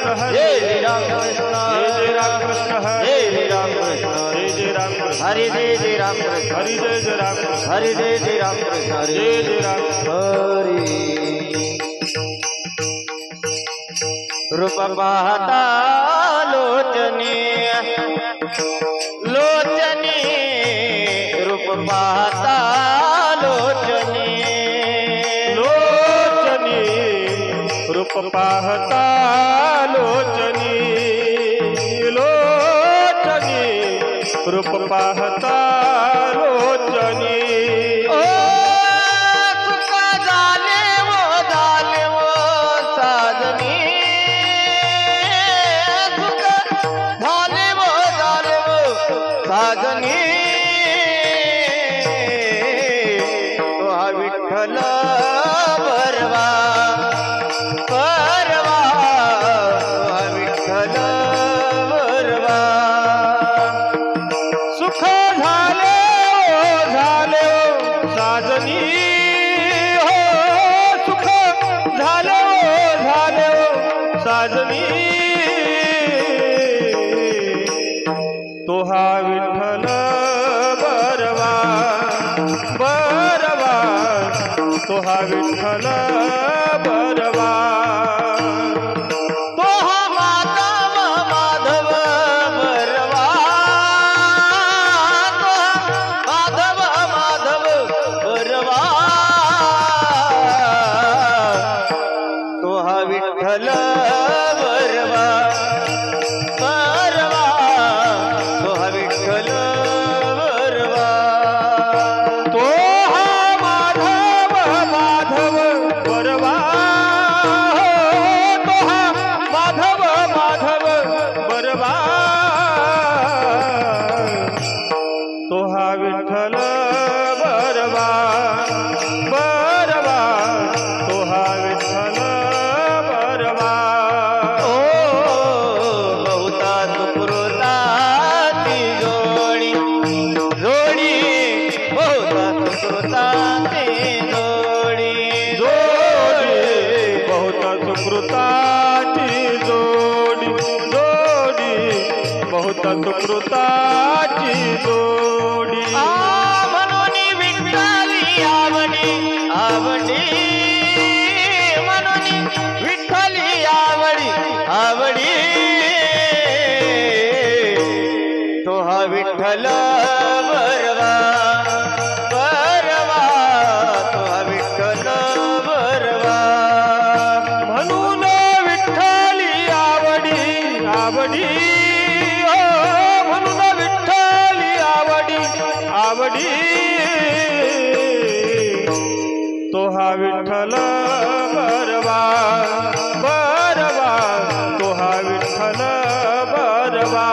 कृष्ण हरे राम कृष्ण जय राम कृष्ण हरे राम कृष्ण जय राम कृष्ण हरे जय राम कृष्ण हरे जय राम कृष्ण हरे जय राम कृष्ण हरे जय राम हरे रूप पाहता लोचनी लोचनी रूप पाहता लोचनी लोचनी रूप पाहता लोचनी लोचनी रूप पाहता लोचनी साजनी तो हा विठ्ठल परवा परवा तो हा विठ्ठल परवा सुख झाले साजनी हो सुख झाले साजनी तो हा विठ्ठल बरवा बरवा तो हा विठ्ठल बरवा तो हा माधव माधव बरवा तो हा माधव बरवा तो हा विठ्ठल बरवा तो हा विठ्ठल बरवा बरवा तो हा विठ्ठल बरवा ओ बहुता सुकृताची जोडी जोडी बहुता सुकृताची जोडी जोडी बहुता सुकृताची जोडी जोडी बहुता सुकृताची जोडी म्हणून विठ्ठली आवडी आवडी म्हणून विठ्ठली आवडी आवडी तो हा विठ्ठल बरवा बरवा तो हा विठ्ठल बरवा म्हणून विठ्ठली आवडी आवडी आवडी तो हा विठ्ठल बरवा बरवा तो हा विठ्ठल बरवा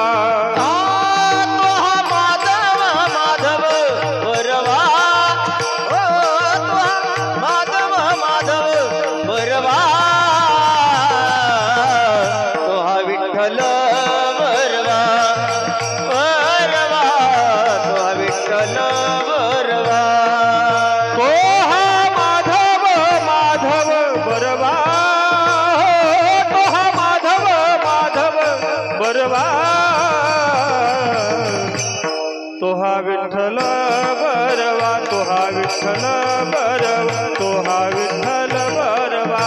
तो हा माधव माधव बरवा तो हा माधव माधव बरवा तो हा विठ्ठल बरवा बरवा तो हा विठ्ठल बरवा तो हा माधव माधव बरवा तो हा माधव माधव बरवा तो हा विठ्ठल बरवा तो हा विठ्ठल बरवा तो हा विठ्ठल बरवा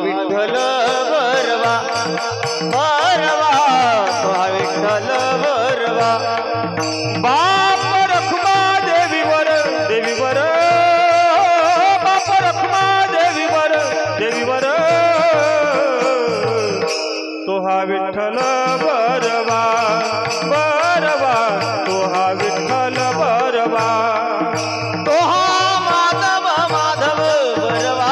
विठ्ठल बरवा बरवा तो हा विठ्ठल बरवा बाप रखमा देवीवर देवीवर बाप रखमा देवीवर देवीवर तो हा विठ्ठल बरवा बरवा तो हा विठ्ठल बरवा तो हा माधव माधव बरवा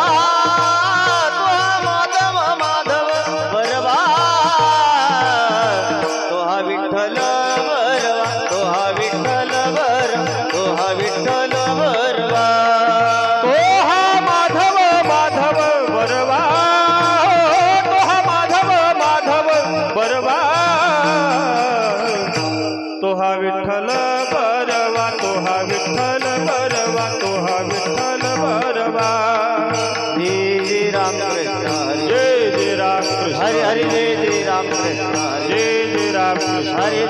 तो हा माधव माधव बरवा राम कृष्ण हरे जय राम कृष्ण हरे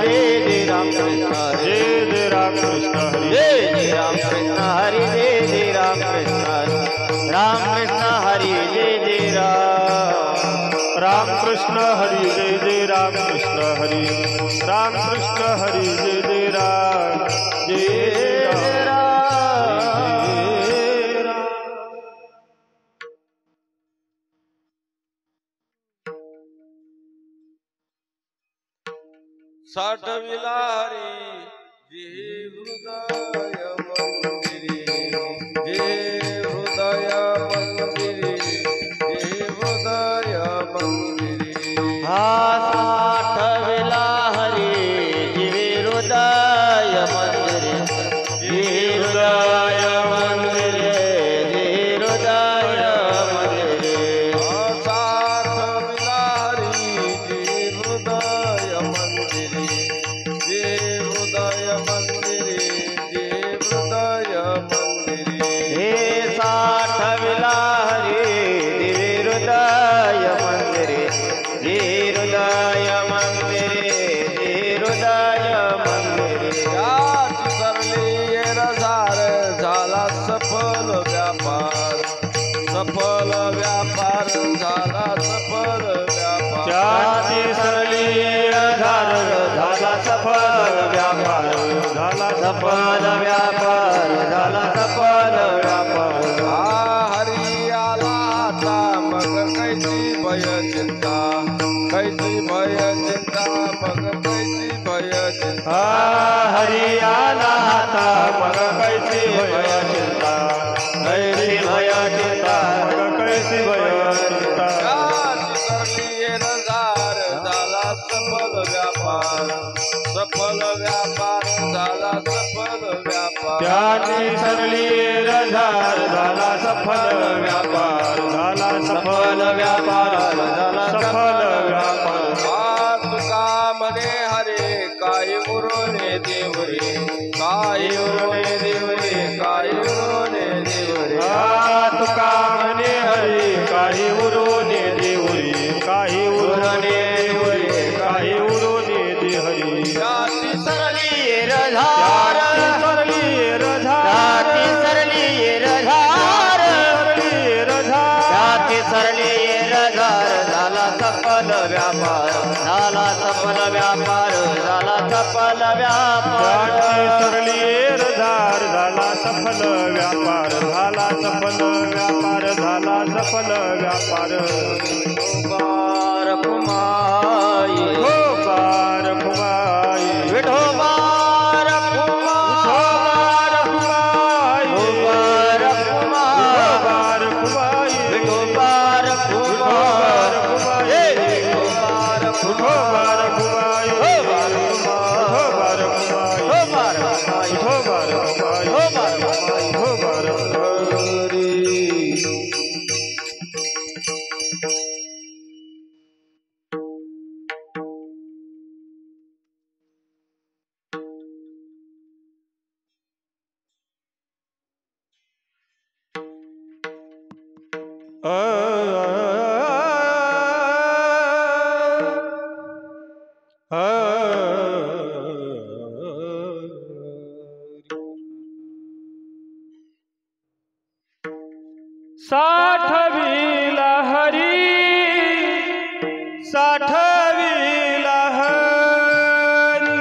जय राम कृष्ण हरे जय राम कृष्ण हरे जय राम कृष्ण हरे जय राम कृष्ण हरे राम कृष्ण हरे जय राम कृष्ण हरे जय राम कृष्ण हरे राम कृष्ण हरे जय राम जय राम। साठविला हरी जे हृदय मंदिरी जे हृदय मंदिरी जे हृदय मंदिरी हा साठविला हरी जे हृदय मंदिरी जे हृदय मंदिरी जे हृदय मंदिरी हा साठविला हरी जे हृदय मंदिरी जे हृदय मंदिरी जे हृदय मंदिरी हे साठविला हरी जे हृदय मंदिरी जे हृदय मंदिरी जे हृदय मंदिरी याची सरली रसार झाला सफल व्यापार सफल व्यापार झाला सफल व्यापार त्याची सरली आधार झाला सफल व्यापार झाला सफल व्यापार झाला सफल व्यापार हा हरी आला आता मग कैची भय चिंता कैची भय चिंता मग कैची भय चिंता हा हरी आला आता मग कैसी भय चिंता कैसी भय चिंता मग कैसी भय चिंता याची सरली रसार झाला सफल व्यापार सफल व्यापार झाला सफल व्यापार त्याची सरली रझार झाला सफल व्यापार झाला सफल व्यापार झाला सफल व्यापार तुका मने हरे काय उरोने देवरे काय उरोने देवरे काय उरोने देवरे हा तुका म्हणे हरी काही उरोने देवरी काही उरणे देवरी काही उरोने देहरी याची सरली रझार सरली रझार सरली रझार सरली रझार सरली रझार झाला सफल व्यापार झाला सफल व्यापार झाला सफल व्यापार सरली रझार झाला सफल व्यापार झाला सफल व्यापार झाला सफल व्यापार बार कुमाई हो बार कुमाई विठो बार कुमार कुमाई हो बार कुमार बार कुमाई विठो बार कुमार कुमाई हो बार कुमार कुमाई हो बार कुमाई हो बार कुमाई हो बार कुमाई हो बार कुमाई हो बार कुमाई साठविला हरी साठविला हरी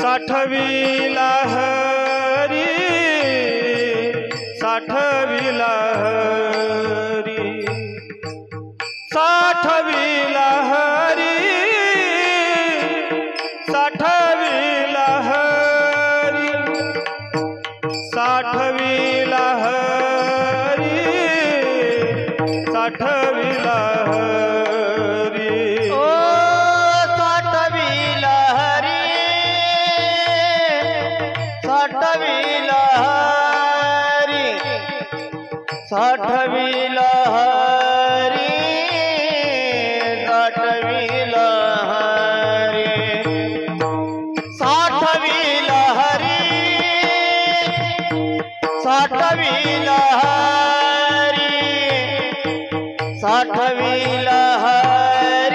साठविला हरी साठविला हरी साठविला हरी साठविला हरी साठविला हरी साठविला हरी ओ साठविला हरी साठविला हरी साठविला हरी साठविला हरी साठविला हरी साठविला हरी साठविला हरी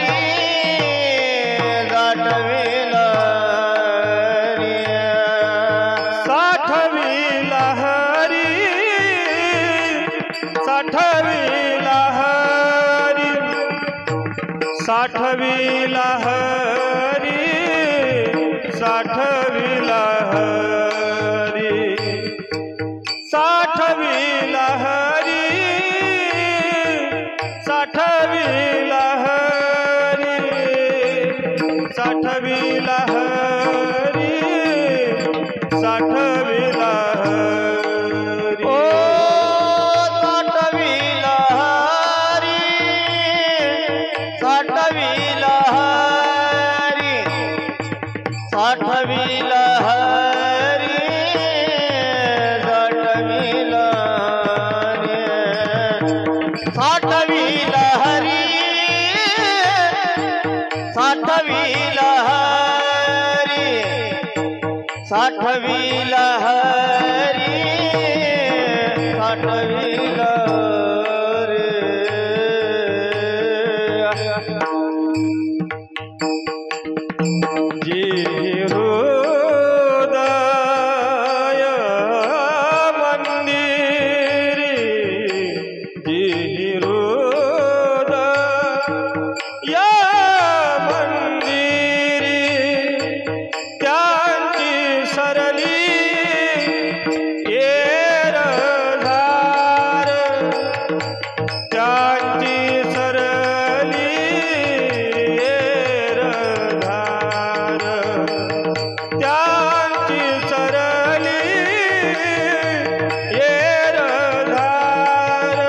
साठविला हरी साठविला हरी साठविला हरी साठविला हरी साठविला हरी साठविला हरी ओ साठविला हरी साठविला हरी साठविला हरी साठविला हरी साठविला हरी साठविला हरी साठविला रे जी हृदय मंदिरी जी हृदय मंदिरी त्यांची सरली येरधार त्यांची सरली येरधार त्यांची सरली येरधार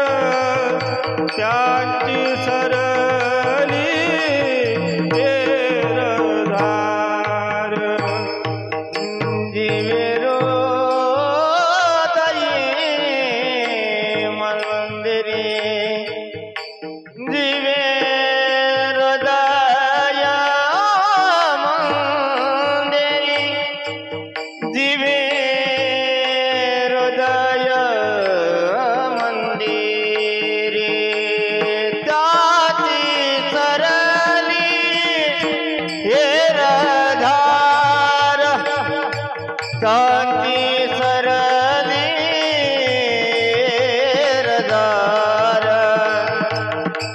त्यांची सरली येरधार जीवेरो दये मंदिरी जीवे हृदय मंदिरी जीवे हृदय मंदिरी त्याची सरली येरधार कांती सरली येरधार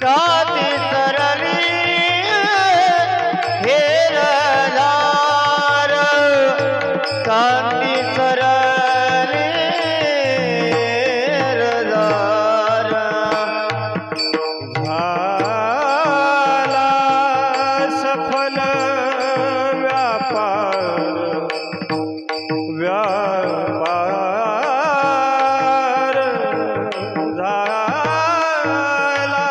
कांती सरली येरधार कांती सरली येरधार झाला सफल व्यापार व्यापार झाला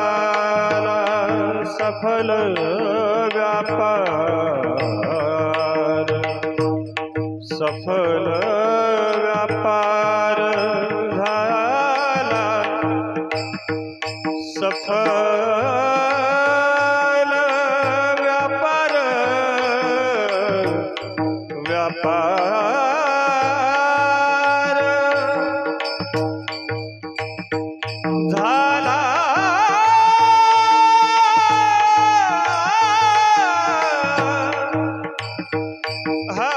झाला सफल व्यापार सफल व्यापार झाला सफल व्यापार व्यापार झाला हा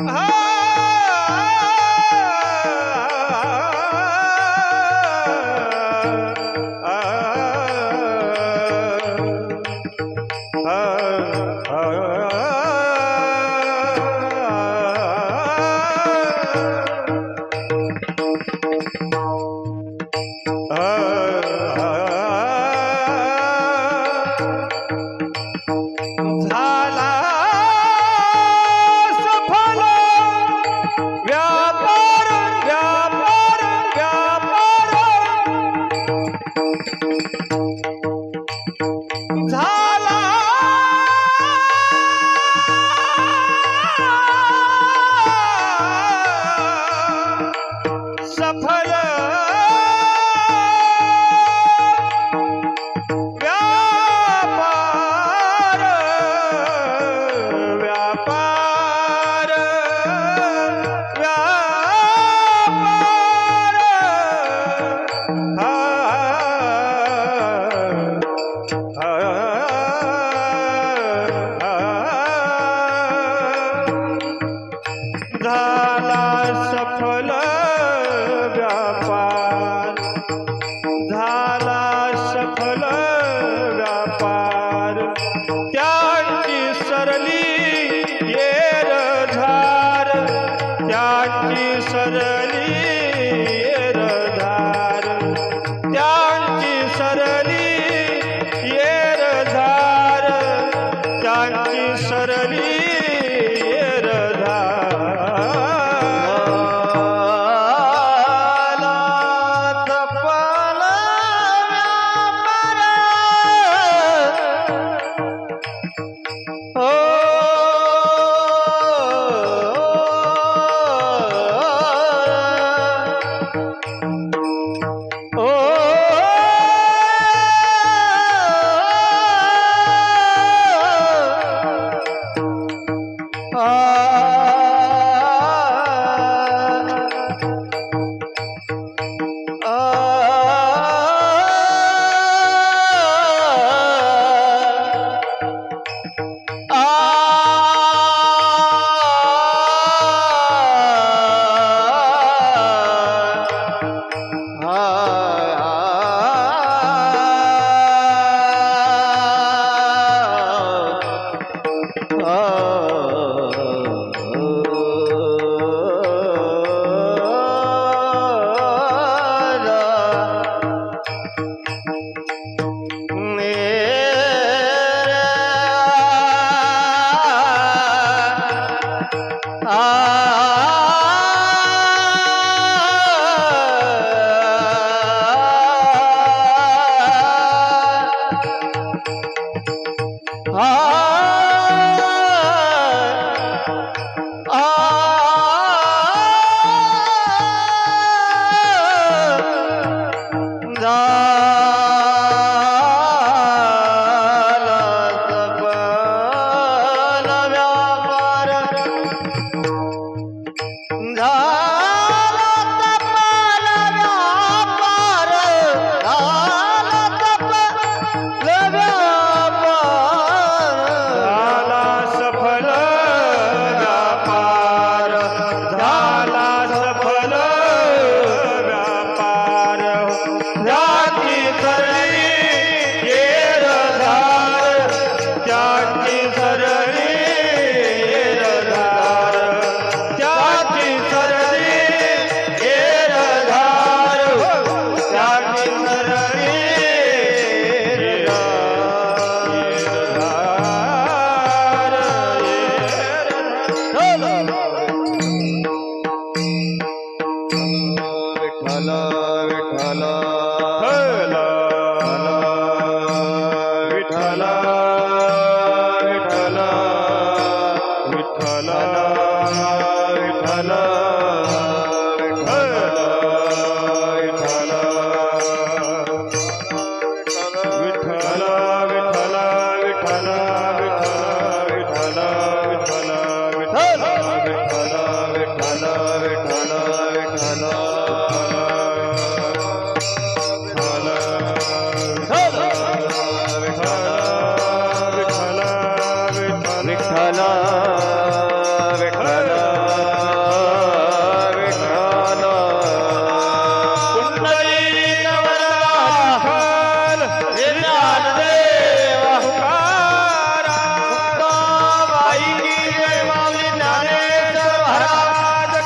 हा त्यांची सरली येरधार त्यांची सरली येरधार त्यांची सरली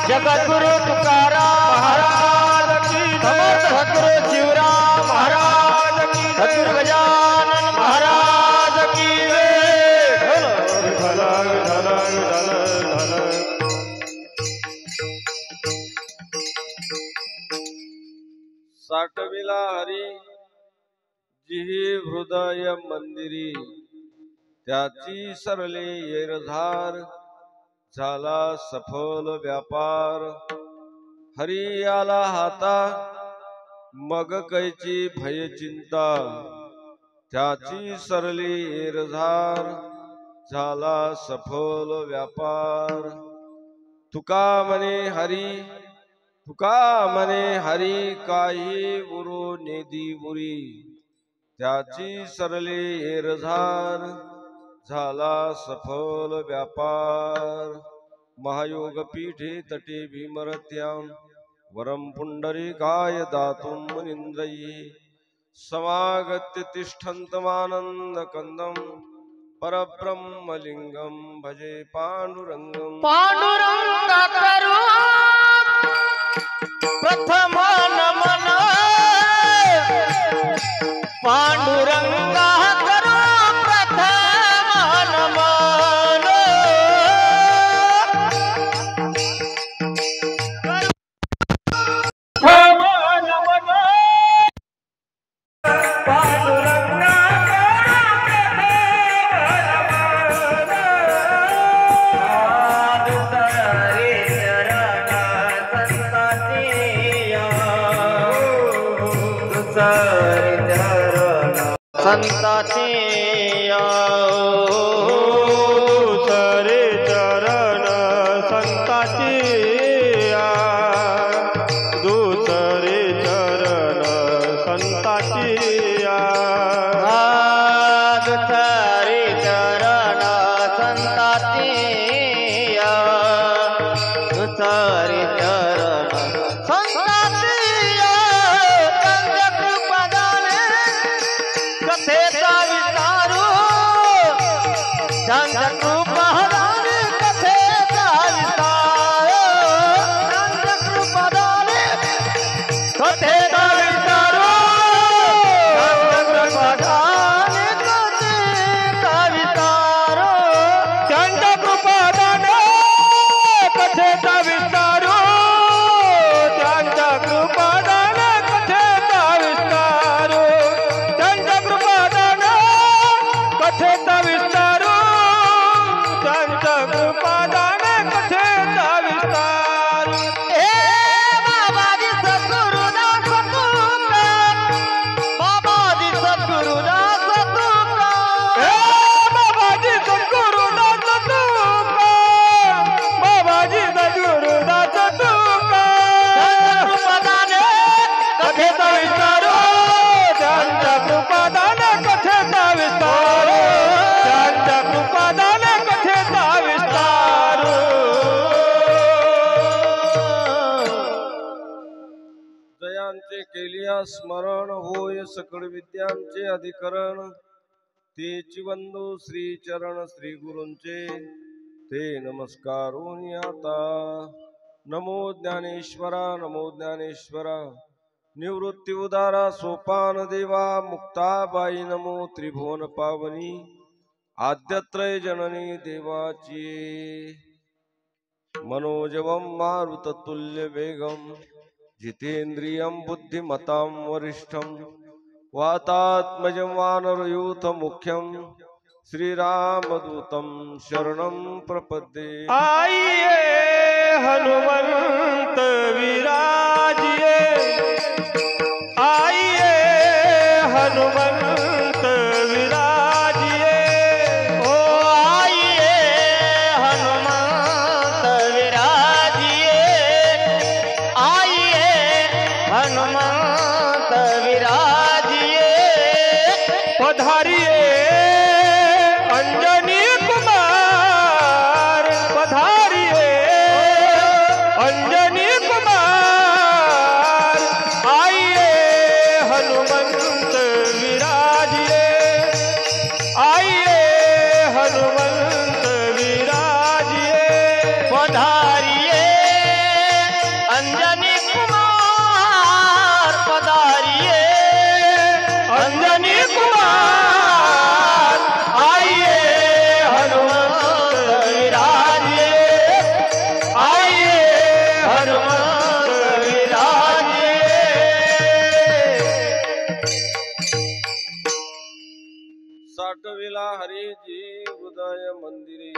जगद्गुरु तुकाराम महाराज की समर्थ सद्गुरु शिवराम महाराज की सद्गुरु गजानन महाराज की साठविला हरी जिही हृदय मंदिरी त्याची सरले येरधार झाला सफल व्यापार हरी आला हाता मग कैची भय चिंता त्याची सरली येरधार झाला सफल व्यापार तुका म्हणे हरी काही उरो नेदी उरी त्याची सरली येरधार झाला सफल व्यापार महायोग पीठे तटे भीमरत्याम वरम पुंडरीकाय दातुं मुनीन्द्रैः समागत्य तिष्ठन्तमानन्द कंदं परब्रह्मलिंगं भजे पांडुरंगं पांडुरंग करुणा दुसरे चरण संताचे दुसरे चरण संताचे दुसरे चरण संताचे दुसरे चरण संताचे दुसरे चरण संताचे चंद्रकृपादाने कथेचा विस्तारू चंद्रकृपादाने कथेचा विस्तार चंद्रकृपादाने कथेचा विस्तारू चंद्रकृपादाने कथेचा विस्तार चंद्रकृपादाने कथेचा विस्तारू चंद्रकृपादाने कथेचा विस्तारू चंद्रकृपादाने कथेचा विस्तारू चंद्रकृपादाने कथेचा विस्तार हे बाबाजी सद्गुरुदास तुका बाबाजी सद्गुरुदास तुका हे बाबाजी सद्गुरुदास तुका बाबाजी सद्गुरुदास तुका चंद्रकृपादाने कथेचा विस्तारू चंद्रकृपादाने कथेचा विस्तारू चंद्रकृपादाने कथेचा विस्तारू जयांचे केलिया स्मरण होय सकळ विद्यांचे अधिकरण तेची वंदू श्री चरण श्री गुरूंचे ते नमस्कारून आता नमो ज्ञानेश्वरा नमो ज्ञानेश्वरा निवृत्ती उदारा सोपान देवा मुक्ताबाई नमो त्रिभुवन पावनी आद्यत्रय जननी देवाची मनोजवम मारुततुल्य वेगम जितेन्द्रियं बुद्धिमतां वरिष्ठं वातात्मजं वानरयूथ मुख्यं श्रीरामदूतं शरणं प्रपद्ये आइए हनुमंत विराजिए आइए हनुमंत विराजिए ओ आइए हनुमंत विराजिए आइए हनुमंत विराजिए पधारिए अंजनी कुमार पधारिए अंजनी कुमार आइए हनुमंत विराजिए आइए हनुमंत विराजिए पधारिए अंजनी कुमार पधारिए अंजनी कुमार आइए हनुमंत विराजिए आइए हनुमंत विराजिए साठविला हरीजी उदय मंदिरी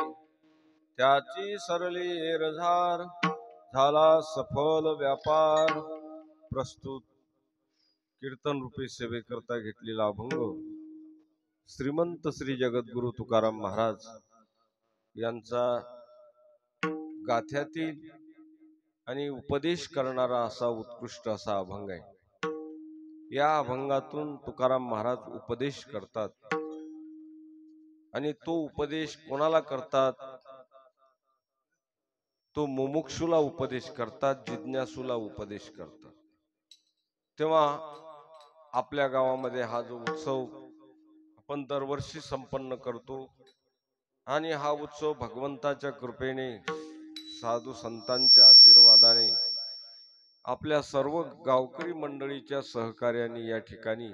त्याची सरली एरझार झाला सफल व्यापार प्रस्तुत कीर्तन रूपी सेवेकरता घेतलेला अभंग श्रीमंत श्री जगद्गुरु तुकाराम महाराज यांचा गाथ्यातील आणि उपदेश करणारा असा उत्कृष्ट असा अभंग आहे। या अभंगातून तुकाराम महाराज उपदेश करतात आणि तो उपदेश कोणाला करतात? तो मुमुक्षुला उपदेश करतात, जिज्ञासूला उपदेश करतात। तेव्हा आपल्या गावामध्ये हा जो उत्सव आपण दरवर्षी संपन्न करतो आणि हा उत्सव भगवंताच्या कृपेने साधू संतांच्या आशीर्वादाने आपल्या सर्व गावकरी मंडळीच्या सहकार्याने या ठिकाणी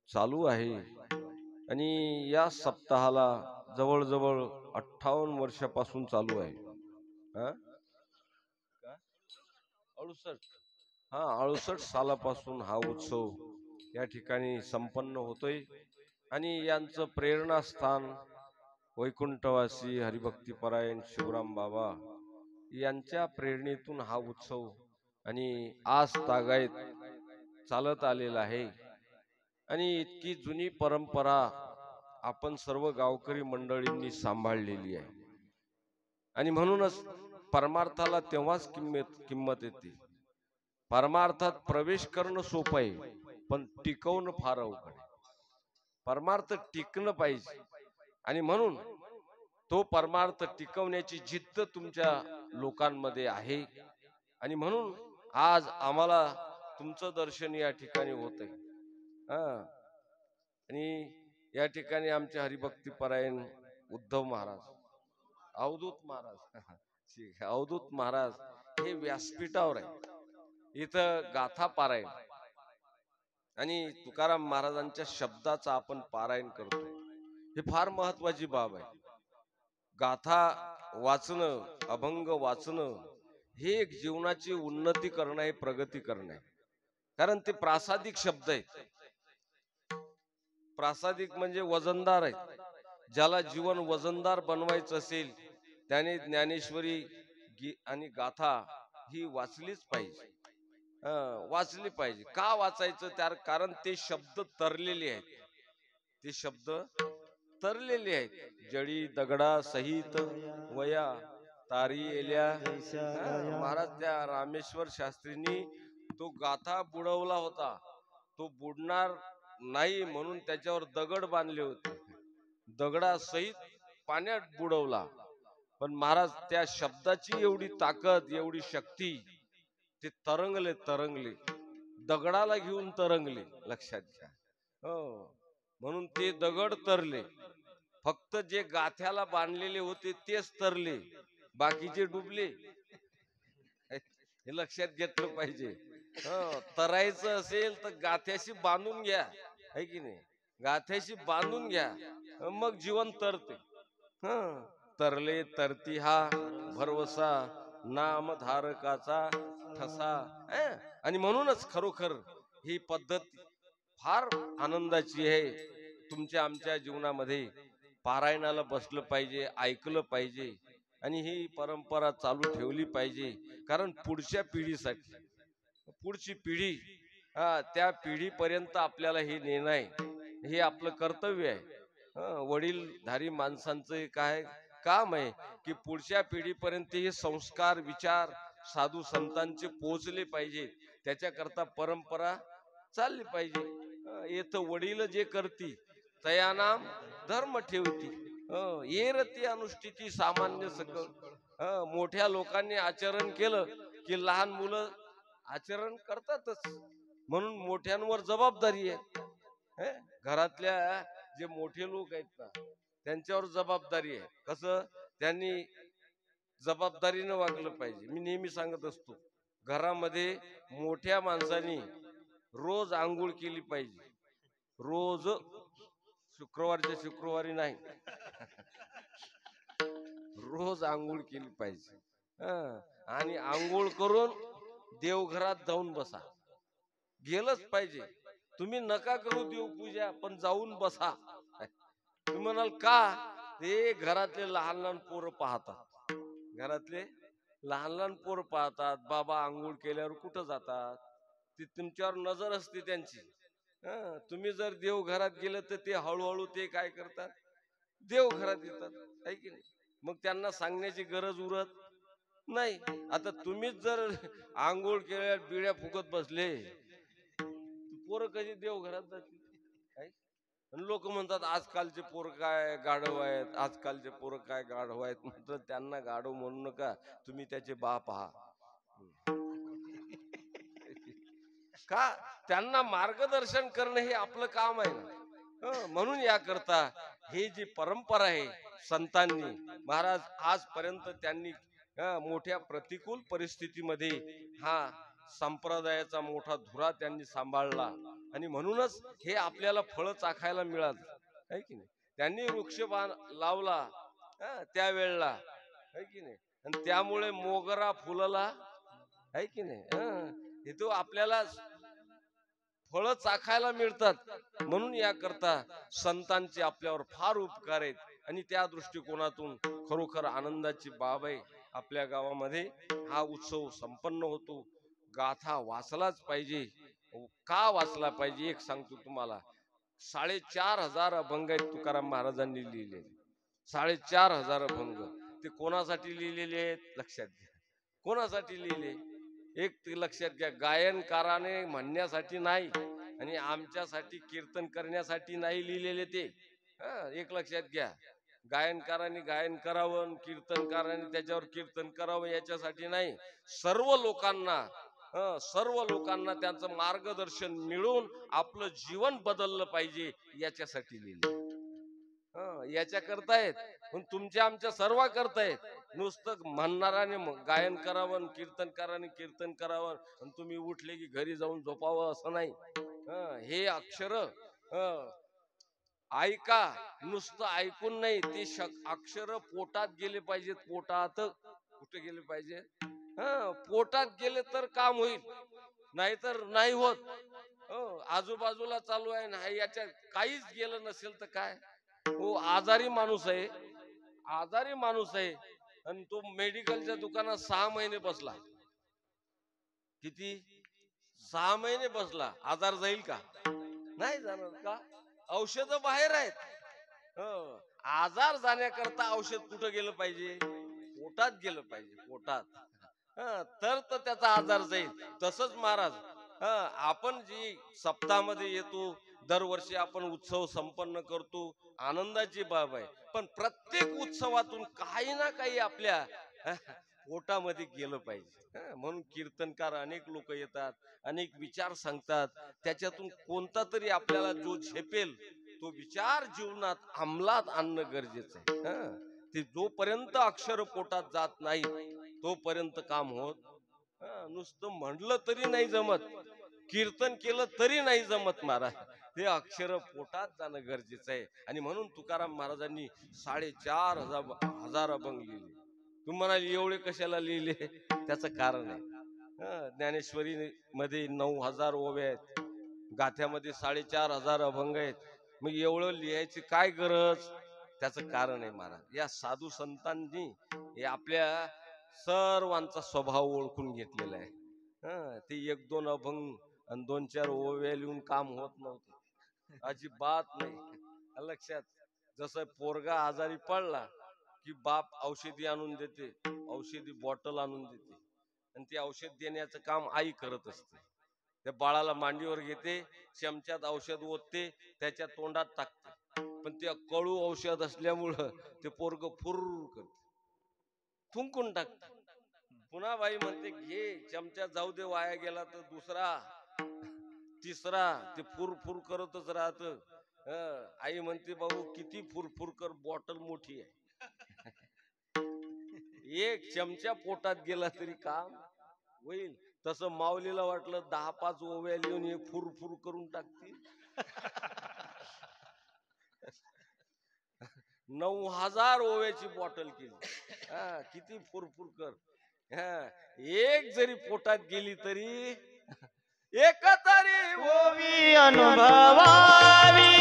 चालू आहे आणि या सप्ताहाला जवळजवळ 58 वर्षापासून चालू आहे। 68 सालापासून हा उत्सव या ठिकाणी संपन्न होतोय आणि यांचं प्रेरणास्थान वैकुंठवासी हरिभक्तीपरायण शिवराम बाबा यांच्या प्रेरणेतून हा उत्सव आणि आज तागायत चालत आलेला आहे आणि इतकी जुनी परंपरा आपण सर्व गावकरी मंडळींनी सांभाळलेली आहे. आणि म्हणूनच परमार्थाला तेव्हाच किंमत येते. परमार्थात प्रवेश करणं सोपं आहे, पण टिकवणं फार अवघड आहे. परमार्थ टिकणं पाहिजे आणि म्हणून तो परमार्थ टिकवण्याची जिद्द तुमच्या लोकांमध्ये आहे. आणि म्हणून आज आम्हाला तुमचं दर्शन या ठिकाणी होतंय. आणि या ठिकाणी आमचे हरिभक्तीपरायण उद्धव महाराज, अवधूत महाराज अवधूत महाराज हे व्यासपीठावर आहे. इथं गाथा पारायण आणि तुकाराम महाराजांच्या शब्दाचा आपण पारायण करतो. हे फार महत्वाची बाब आहे. गाथा वाचणं, अभंग वाचणं हे एक जीवनाची उन्नती करणं आहे, प्रगती करणं आहे. कारण ते प्रासादिक शब्द आहेत. प्रासादिक म्हणजे वजनदार आहेत. ज्याला जीवन वजनदार बनवायचं असेल त्याने ज्ञानेश्वरी आणि गाथा ही वाचलीच पाहिजे. वाचली पाहिजे. का वाचायचं? कारण ते शब्द तरलेले आहेत. ते शब्द तरलेले आहेत. जडी दगडा सहित वया तारी एल्या. महाराज त्या रामेश्वर शास्त्रींनी तो गाथा बुडवला होता. तो बुडणार नाही म्हणून त्याच्यावर दगड बांधले होते. दगडा सहित पाण्यात बुडवला. पण महाराज त्या शब्दाची एवढी ताकद, एवढी शक्ती, ते तरंगले दगडाला घेऊन तरंगले. लक्षात घ्या. हो, म्हणून ते दगड तरले. फक्त जे गाथ्याला बांधलेले होते तेच तरले, बाकीचे डुबले. हे लक्षात घेतलं पाहिजे. तरायचं असेल तर गाथ्याशी बांधून घ्या, है की नाही? गाथ्याशी बांधून घ्या, मग जीवन तरते. तरले तरती हा भरवसा, नामधारकाचा ठसा. आणि म्हणूनच खरोखर ही पद्धत फार आनंदाची आहे. तुमच्या आमच्या जीवनामध्ये पारायणाला बसलं पाहिजे, ऐकलं पाहिजे आणि ही परंपरा चालू ठेवली पाहिजे. कारण पुढच्या पिढीसाठी, पुढची पिढी, त्या आपल्याला हे नेणं आहे, हे आपलं कर्तव्य आहे. वडीलधारी माणसांचं काय काम आहे की पुढच्या पिढीपर्यंत हे संस्कार, विचार साधू संतांचे पोहोचले पाहिजे. त्याच्याकरता परंपरा चालली पाहिजे. येथ वडील जे करती तया नाम धर्म ठेवती. येरती अनुष्ठिती सामान्य सकळ. मोठ्या लोकांनी आचरण केलं की लहान मुलं आचरण करतातच. म्हणून मोठ्यांवर जबाबदारी आहे. घरातल्या जे मोठे लोक आहेत ना, त्यांच्यावर जबाबदारी आहे. कसं? त्यांनी जबाबदारीनं वागलं पाहिजे. मी नेहमी सांगत असतो, घरामध्ये मोठ्या माणसानी रोज आंघोळ केली पाहिजे. रोज, शुक्रवारच्या शुक्रवारी नाही. रोज आंघोळ केली पाहिजे. आणि आंघोळ करून देवघरात जाऊन बसा. गेलंच पाहिजे. तुम्ही नका करू देवपूजा, पण जाऊन बसा. तुम्ही म्हणाल का? ते घरातले लहान लहान पोरं पाहतात. घरातले लहान लहान पोरं पाहतात. बाबा आंघोळ केल्यावर कुठं जातात? ती तुमच्यावर नजर असते त्यांची. तुम्ही जर देवघरात गेलं तर ते हळूहळू ते काय करतात? देवघरात येतात, आहे की नाही? मग त्यांना सांगण्याची गरज उरत नाही. आता तुम्हीच जर आंघोळ केल्या बिड्या फुकत बसले, पोरं कधी देवघरात जातील? लोक म्हणतात आजकालचे पोरं काय गाढव आहेत, आजकालचे पोरं काय गाढव आहेत. म्हटलं त्यांना गाढव म्हणू नका, तुम्ही त्याचे बाप आहात. का? त्यांना मार्गदर्शन करणं हे आपलं काम आहे ना. म्हणून याकरता ही जी परंपरा आहे संतांनी, महाराज आजपर्यंत त्यांनी मोठ्या प्रतिकूल परिस्थितीमध्ये हा संप्रदायाचा मोठा धुरा त्यांनी सांभाळला. आणि म्हणूनच हे आपल्याला फळ चाखायला मिळालं, आहे की नाही? त्यांनी वृक्षबाण लावला त्यावेळेला, आहे की नाही? आणि त्यामुळे मोगरा फुलला, आहे की नाही? हे तो आपल्याला फळ चाखायला मिळतात. म्हणून याकरता संतांचे आपल्यावर फार उपकार आहेत. आणि त्या दृष्टिकोनातून खरोखर आनंदाची बाब आहे. आपल्या गावामध्ये हा उत्सव संपन्न होतो. गाथा वाचलाच पाहिजे. का वाचला पाहिजे एक सांगतो तुम्हाला. 4,500 अभंग आहेत तुकाराम महाराजांनी लिहिलेले. 4,500 अभंग. ते कोणासाठी लिहिलेले आहेत लक्षात घ्या. कोणासाठी लिहिले एक ते लक्षात घ्या. गायनकाराने म्हणण्यासाठी नाही आणि आमच्यासाठी कीर्तन करण्यासाठी नाही लिहिलेले ते. एक लक्षात घ्या. गायनकारांनी गायन करावं, कीर्तनकारांनी त्याच्यावर कीर्तन करावं याच्यासाठी नाही. सर्व लोकांना सर्व लोकांना त्यांचं मार्गदर्शन मिळून आपलं जीवन बदललं पाहिजे याच्यासाठी लिहिलं. याच्या करतायत पण तुमच्या आमच्या सर्व करतायत. नुसतं म्हणणाराने गायन करावं, कीर्तनकाराने कीर्तन करावं आणि तुम्ही उठले की घरी जाऊन झोपावं असं नाही. हे अक्षर ऐका, नुसतं ऐकून नाही, ते अक्षर पोटात गेले पाहिजेत. पोटात कुठे गेले पाहिजे? पोटात गेले तर काम होईल, नाहीतर नाही होत. आजूबाजूला चालू आहे ना, याच्यात काहीच गेलं नसेल तर काय हो. आजारी माणूस आहे, आजारी माणूस आहे आणि तो मेडिकलच्या दुकानात 6 महिने बसला. किती? 6 महिने बसला. आजार जाईल का? नाही जाणार का? औषध बाहेर आहेत. आजार जाण्याकरता औषध कुठं गेलं पाहिजे? पोटात गेलं पाहिजे, पोटात. तर त्याचा आजार जाईल. तसंच महाराज, आपण जी सप्ताहामध्ये येतो, दरवर्षी आपण उत्सव संपन्न करतो, आनंदाची बाब आहे. पण प्रत्येक उत्सवातून काही ना काही आपल्या पोटामध्ये गेलं पाहिजे. म्हणून कीर्तनकार अनेक लोक येतात, अनेक विचार सांगतात. त्याच्यातून कोणता तरी आपल्याला जो झेपेल तो विचार जीवनात अंमलात आणणं गरजेचं आहे. ते जोपर्यंत अक्षर पोटात जात नाही तोपर्यंत काम होत. नुसतं म्हणलं तरी नाही जमत, कीर्तन केलं तरी नाही जमत महाराज. ते अक्षर पोटात जाणं गरजेचं आहे. आणि म्हणून तुकाराम महाराजांनी 4,500 अभंग लिहिले. तुम्ही म्हणाले एवढे कशाला लिहिले? त्याचं कारण आहे. ज्ञानेश्वरी मध्ये 9,000 ओव्या आहेत, गाथ्यामध्ये 4,500 अभंग आहेत. मग एवढं लिहायची काय गरज? त्याचं कारण आहे महाराज. या साधू संतांनी हे आपल्या सर्वांचा स्वभाव ओळखून घेतलेला आहे. ते 1-2 अभंग आणि 2-4 ओव्या लिहून काम होत नव्हतं, अजिबात नाही. लक्षात. जसं पोरगा आजारी पडला की बाप औषधी आणून देते, औषधी बॉटल आणून देते आणि ते औषध देण्याचं काम आई करत असते. त्या बाळाला मांडीवर घेते, चमच्यात औषध ओतते, त्याच्या तोंडात टाकते. पण ते कडू औषध असल्यामुळं ते पोरग फुर करते, थुंकून टाकते. पुन्हा बाई म्हणते घे चमचा, जाऊ दे, वाया गेला तर दुसरा तिसरा. ते फुरफुर करतच राहत. आई म्हणते भाऊ किती फुरफुर कर, बॉटल मोठी आहे. एक चमचा पोटात गेला तरी काम होईल. तसं माऊलीला वाटलं 10-5 ओव्या लिहून हे फुरफुर करून टाकतील. 9,000 ओव्याची बॉटल केली. किती फुरफुर कर. एक जरी पोटात गेली तरी एक तरी ओवी अनुभवावी,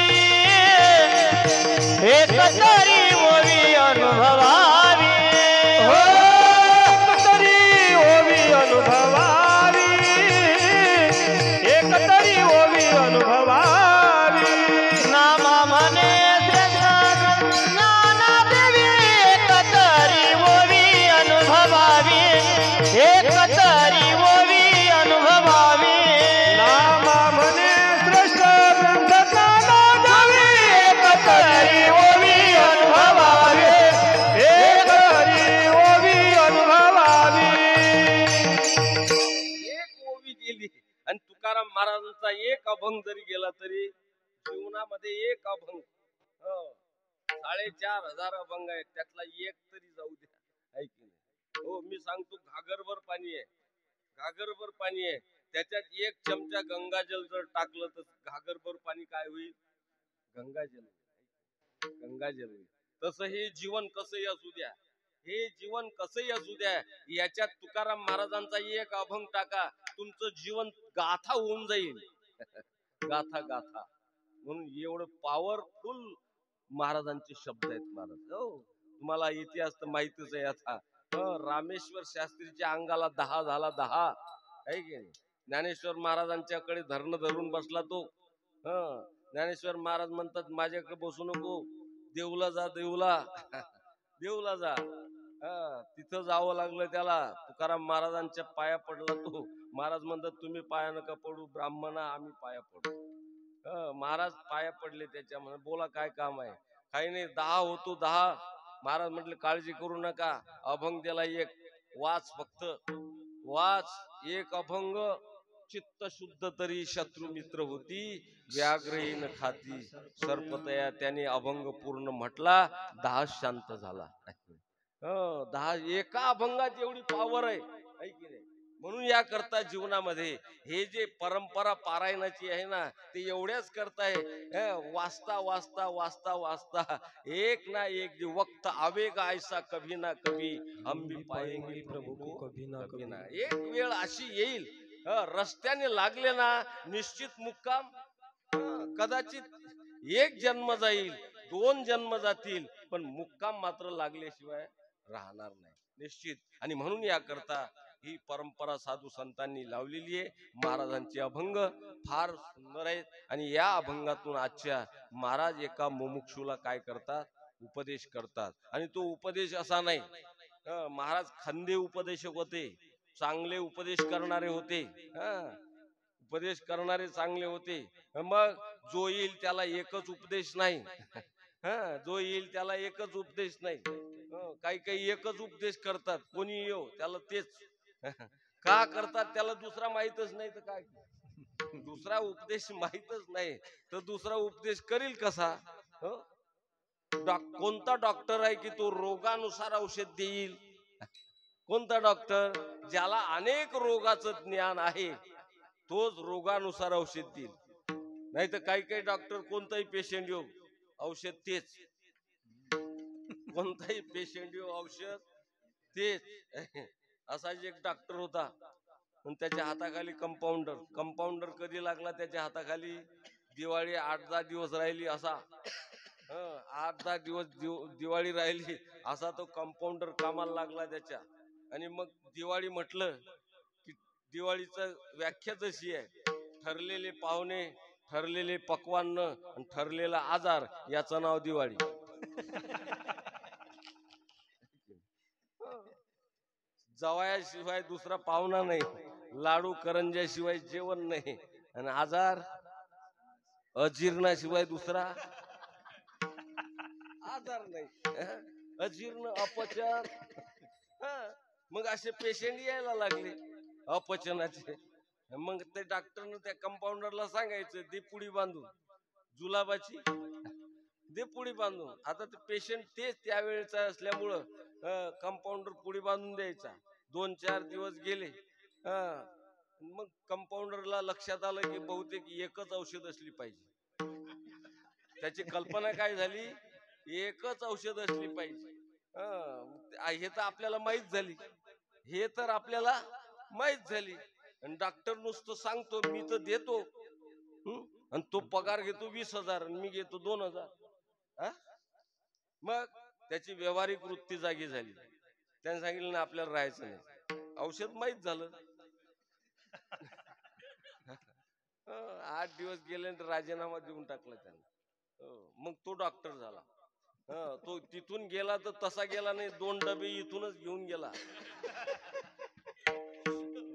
एक तरी ओवी अनुभवावी, हो तरी ओवी अनुभवावी, एक तरी ओवी अनुभवावी. नामा म्हणे ज्ञानादेवी, एक तरी ओवी अनुभवावी, एक तरी ओवी अनुभवावी. नामा म्हणे श्रेष्ठ ग्रंथ ज्ञानादेवी, एक तरी ओवी अनुभवावी, एक तरी ओवी अनुभवावी. एक ओवी गेली आणि तुकाराम महाराजांचा एक अभंग जरी गेला तरी जीवनामध्ये एक अभंग. 4,500 अभंग आहेत, त्यातला एक तरी जाऊ द्या. ऐकून हो, मी सांगतो घागरभर पाणी आहे, घागरभर पाणी आहे, त्याच्यात एक चमचा गंगाजल जर टाकलं तर घागरभर पाणी काय होईल? गंगाजल, गंगाजल होईल. तसं हे जीवन कसंही असू द्या, हे जीवन कसंही असू द्या, याच्यात तुकाराम महाराजांचा एक अभंग टाका, तुमचं जीवन गाथा होऊन जाईल. गाथा गाथा. म्हणून एवढं पॉवरफुल महाराजांचे शब्द आहेत महाराज. हो, तुम्हाला इतिहास तर माहितीच आहे आता. रामेश्वर शास्त्रीच्या अंगाला 10 झाला, 10 आहे की नाही. ज्ञानेश्वर महाराजांच्याकडे धरणं धरून बसला तो. ज्ञानेश्वर महाराज म्हणतात माझ्याकडे बसू नको, देऊला जा, देऊला देऊला जा. तिथं जावं लागलं त्याला. तुकाराम महाराजांच्या पाया पडला तो. महाराज म्हणतात तुम्ही पाया नका पडू, ब्राह्मणा आम्ही पाया पडू. महाराज पाया पडले त्याच्या. म्हणे बोला काय काम आहे. काही नाही, 10 होतो 10. महाराज म्हटले काळजी करू नका, अभंग त्याला एक वाच, फक्त वाच एक अभंग. चित्त शुद्ध तरी शत्रु मित्र होती, व्याघ्रहीन खाती सर्पतया. त्याने अभंग पूर्ण म्हटला, 10 शांत झाला. 10 एका अभंगात एवढी पावर आहे की नाही. म्हणून या करता जीवनामध्ये हे जे परंपरा पारायणाची आहे ना, ते एवढ्याच करताय. वाचता वाचता वाचता वाचता एक ना एक जे वक्त आवेगा ऐसा कभी ना कभी हम भी पाएंगे प्रभु को कभी ना. एक वेळ अशी येईल, रस्त्याने लागले ना निश्चित मुक्काम. कदाचित एक जन्म जाईल, 2 जन्म जातील, पण मुक्काम मात्र लागल्याशिवाय राहणार नाही निश्चित. आणि म्हणून या करता ही परंपरा साधू संतांनी लावलेली आहे. महाराजांचे अभंग फार सुंदर आहेत. आणि या अभंगातून आजच्या महाराज एका मुमुक्षूला काय करतात, उपदेश करतात. आणि तो उपदेश असा नाही, महाराज खंदे उपदेशक होते, चांगले उपदेश करणारे होते. उपदेश करणारे चांगले होते. मग जो येईल त्याला एकच उपदेश नाही. जो येईल त्याला एकच उपदेश नाही. काही काही एकच उपदेश करतात, कोणी येऊ त्याला तेच. का करतात त्याला दुसरा माहितच नाही तर काय. दुसरा उपदेश माहितच नाही तर दुसरा उपदेश करील कसा. कोणता डॉक्टर आहे की तो रोगानुसार औषध देईल. कोणता डॉक्टर, ज्याला अनेक रोगाचं ज्ञान आहे तोच रोगानुसार औषध देईल. नाही तर काही काही डॉक्टर कोणताही पेशंट येऊ औषध तेच, कोणताही पेशंट येऊ औषध तेच. असाच एक डॉक्टर होता, पण त्याच्या हाताखाली कंपाऊंडर कधी लागला त्याच्या हाताखाली, दिवाळी 8-10 दिवस राहिली असा. 8-10 दिवस दिवाळी राहिली असा तो कंपाऊंडर कामाला लागला त्याच्या. आणि मग दिवाळी म्हटलं की दिवाळीचं व्याख्याच अशी आहे, ठरलेले पाहुणे, ठरलेले पक्वान्न आणि ठरलेला आजार, याचं नाव दिवाळी. जवायाशिवाय दुसरा पाहुणा नाही, लाडू करंज्याशिवाय जेवण नाही, आणि आजार अजीर्णाशिवाय दुसरा आजार नाही. अजीर्ण, अपचन. मग असे पेशंट यायला लागले अपचनाचे. मग ते डॉक्टरनं त्या कंपाऊंडरला सांगायचं दे पुडी बांधून, जुलाबाची दे पुडी बांधून. आता ते पेशंट तेच त्यावेळेचा असल्यामुळं कंपाऊंडर पुडी बांधून द्यायचा. 2-4 दिवस गेले. मग कंपाऊंडरला लक्षात आलं की बहुतेक एकच औषध असली पाहिजे. त्याची कल्पना काय झाली, एकच औषध असली पाहिजे. हे तर आपल्याला माहित झाली, हे तर आपल्याला माहित झाली. आणि डॉक्टर नुसतं सांगतो मी तर देतो, आणि तो पगार घेतो 20,000 आणि मी घेतो 2,000. मग त्याची व्यवहारिक वृत्ती जागी झाली. त्याने सांगितलं ना आपल्याला राहायचं नाही, औषध माहित झालं. 8 दिवस गेले तर राजीनामा देऊन टाकला त्याने. मग तो डॉक्टर झाला. तो तिथून गेला तर तसा गेला नाही, 2 डबे इथूनच घेऊन गेला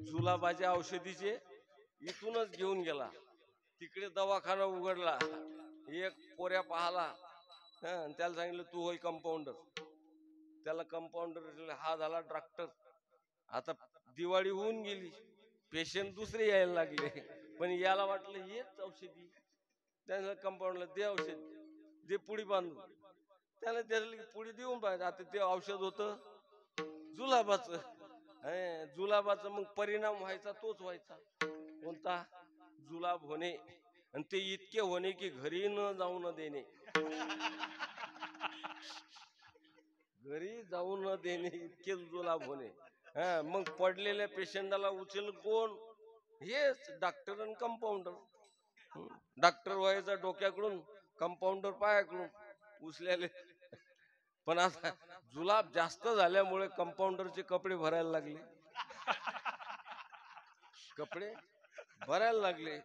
जुलाबाच्या औषधीचे, इथूनच घेऊन गेला. तिकडे दवाखाना उघडला, एक पोऱ्या पाहला, त्याला सांगितलं तू होय कंपाऊंडर. त्याला कंपाऊंडर, हा झाला डॉक्टर. आता दिवाळी होऊन गेली, पेशंट दुसरे यायला लागले, पण याला वाटलं हेच औषधी. त्याला कंपाऊंडर दे औषध, दे पुडी बांधून. त्याला त्याला पुडी देऊन पाहिजे. आता ते औषध होतं जुलाबाचं. जुलाबाचा मग परिणाम व्हायचा तोच व्हायचा. कोणता? जुलाब होणे. आणि ते इतके होणे की घरी न जाऊ न देणे. घरी जाऊ न देणे इतके जुलाब होणे. मग पडलेल्या पेशंटाला उचल कोण? हेच डॉक्टर आणि कंपाऊंडर. डॉक्टर व्हायचा डोक्याकडून, कंपाऊंडर पायाकडून उचलेले. पण आता जुलाब जास्त झाल्यामुळे कंपाऊंडरचे कपडे भरायला लागले. कपडे भरायला लागले.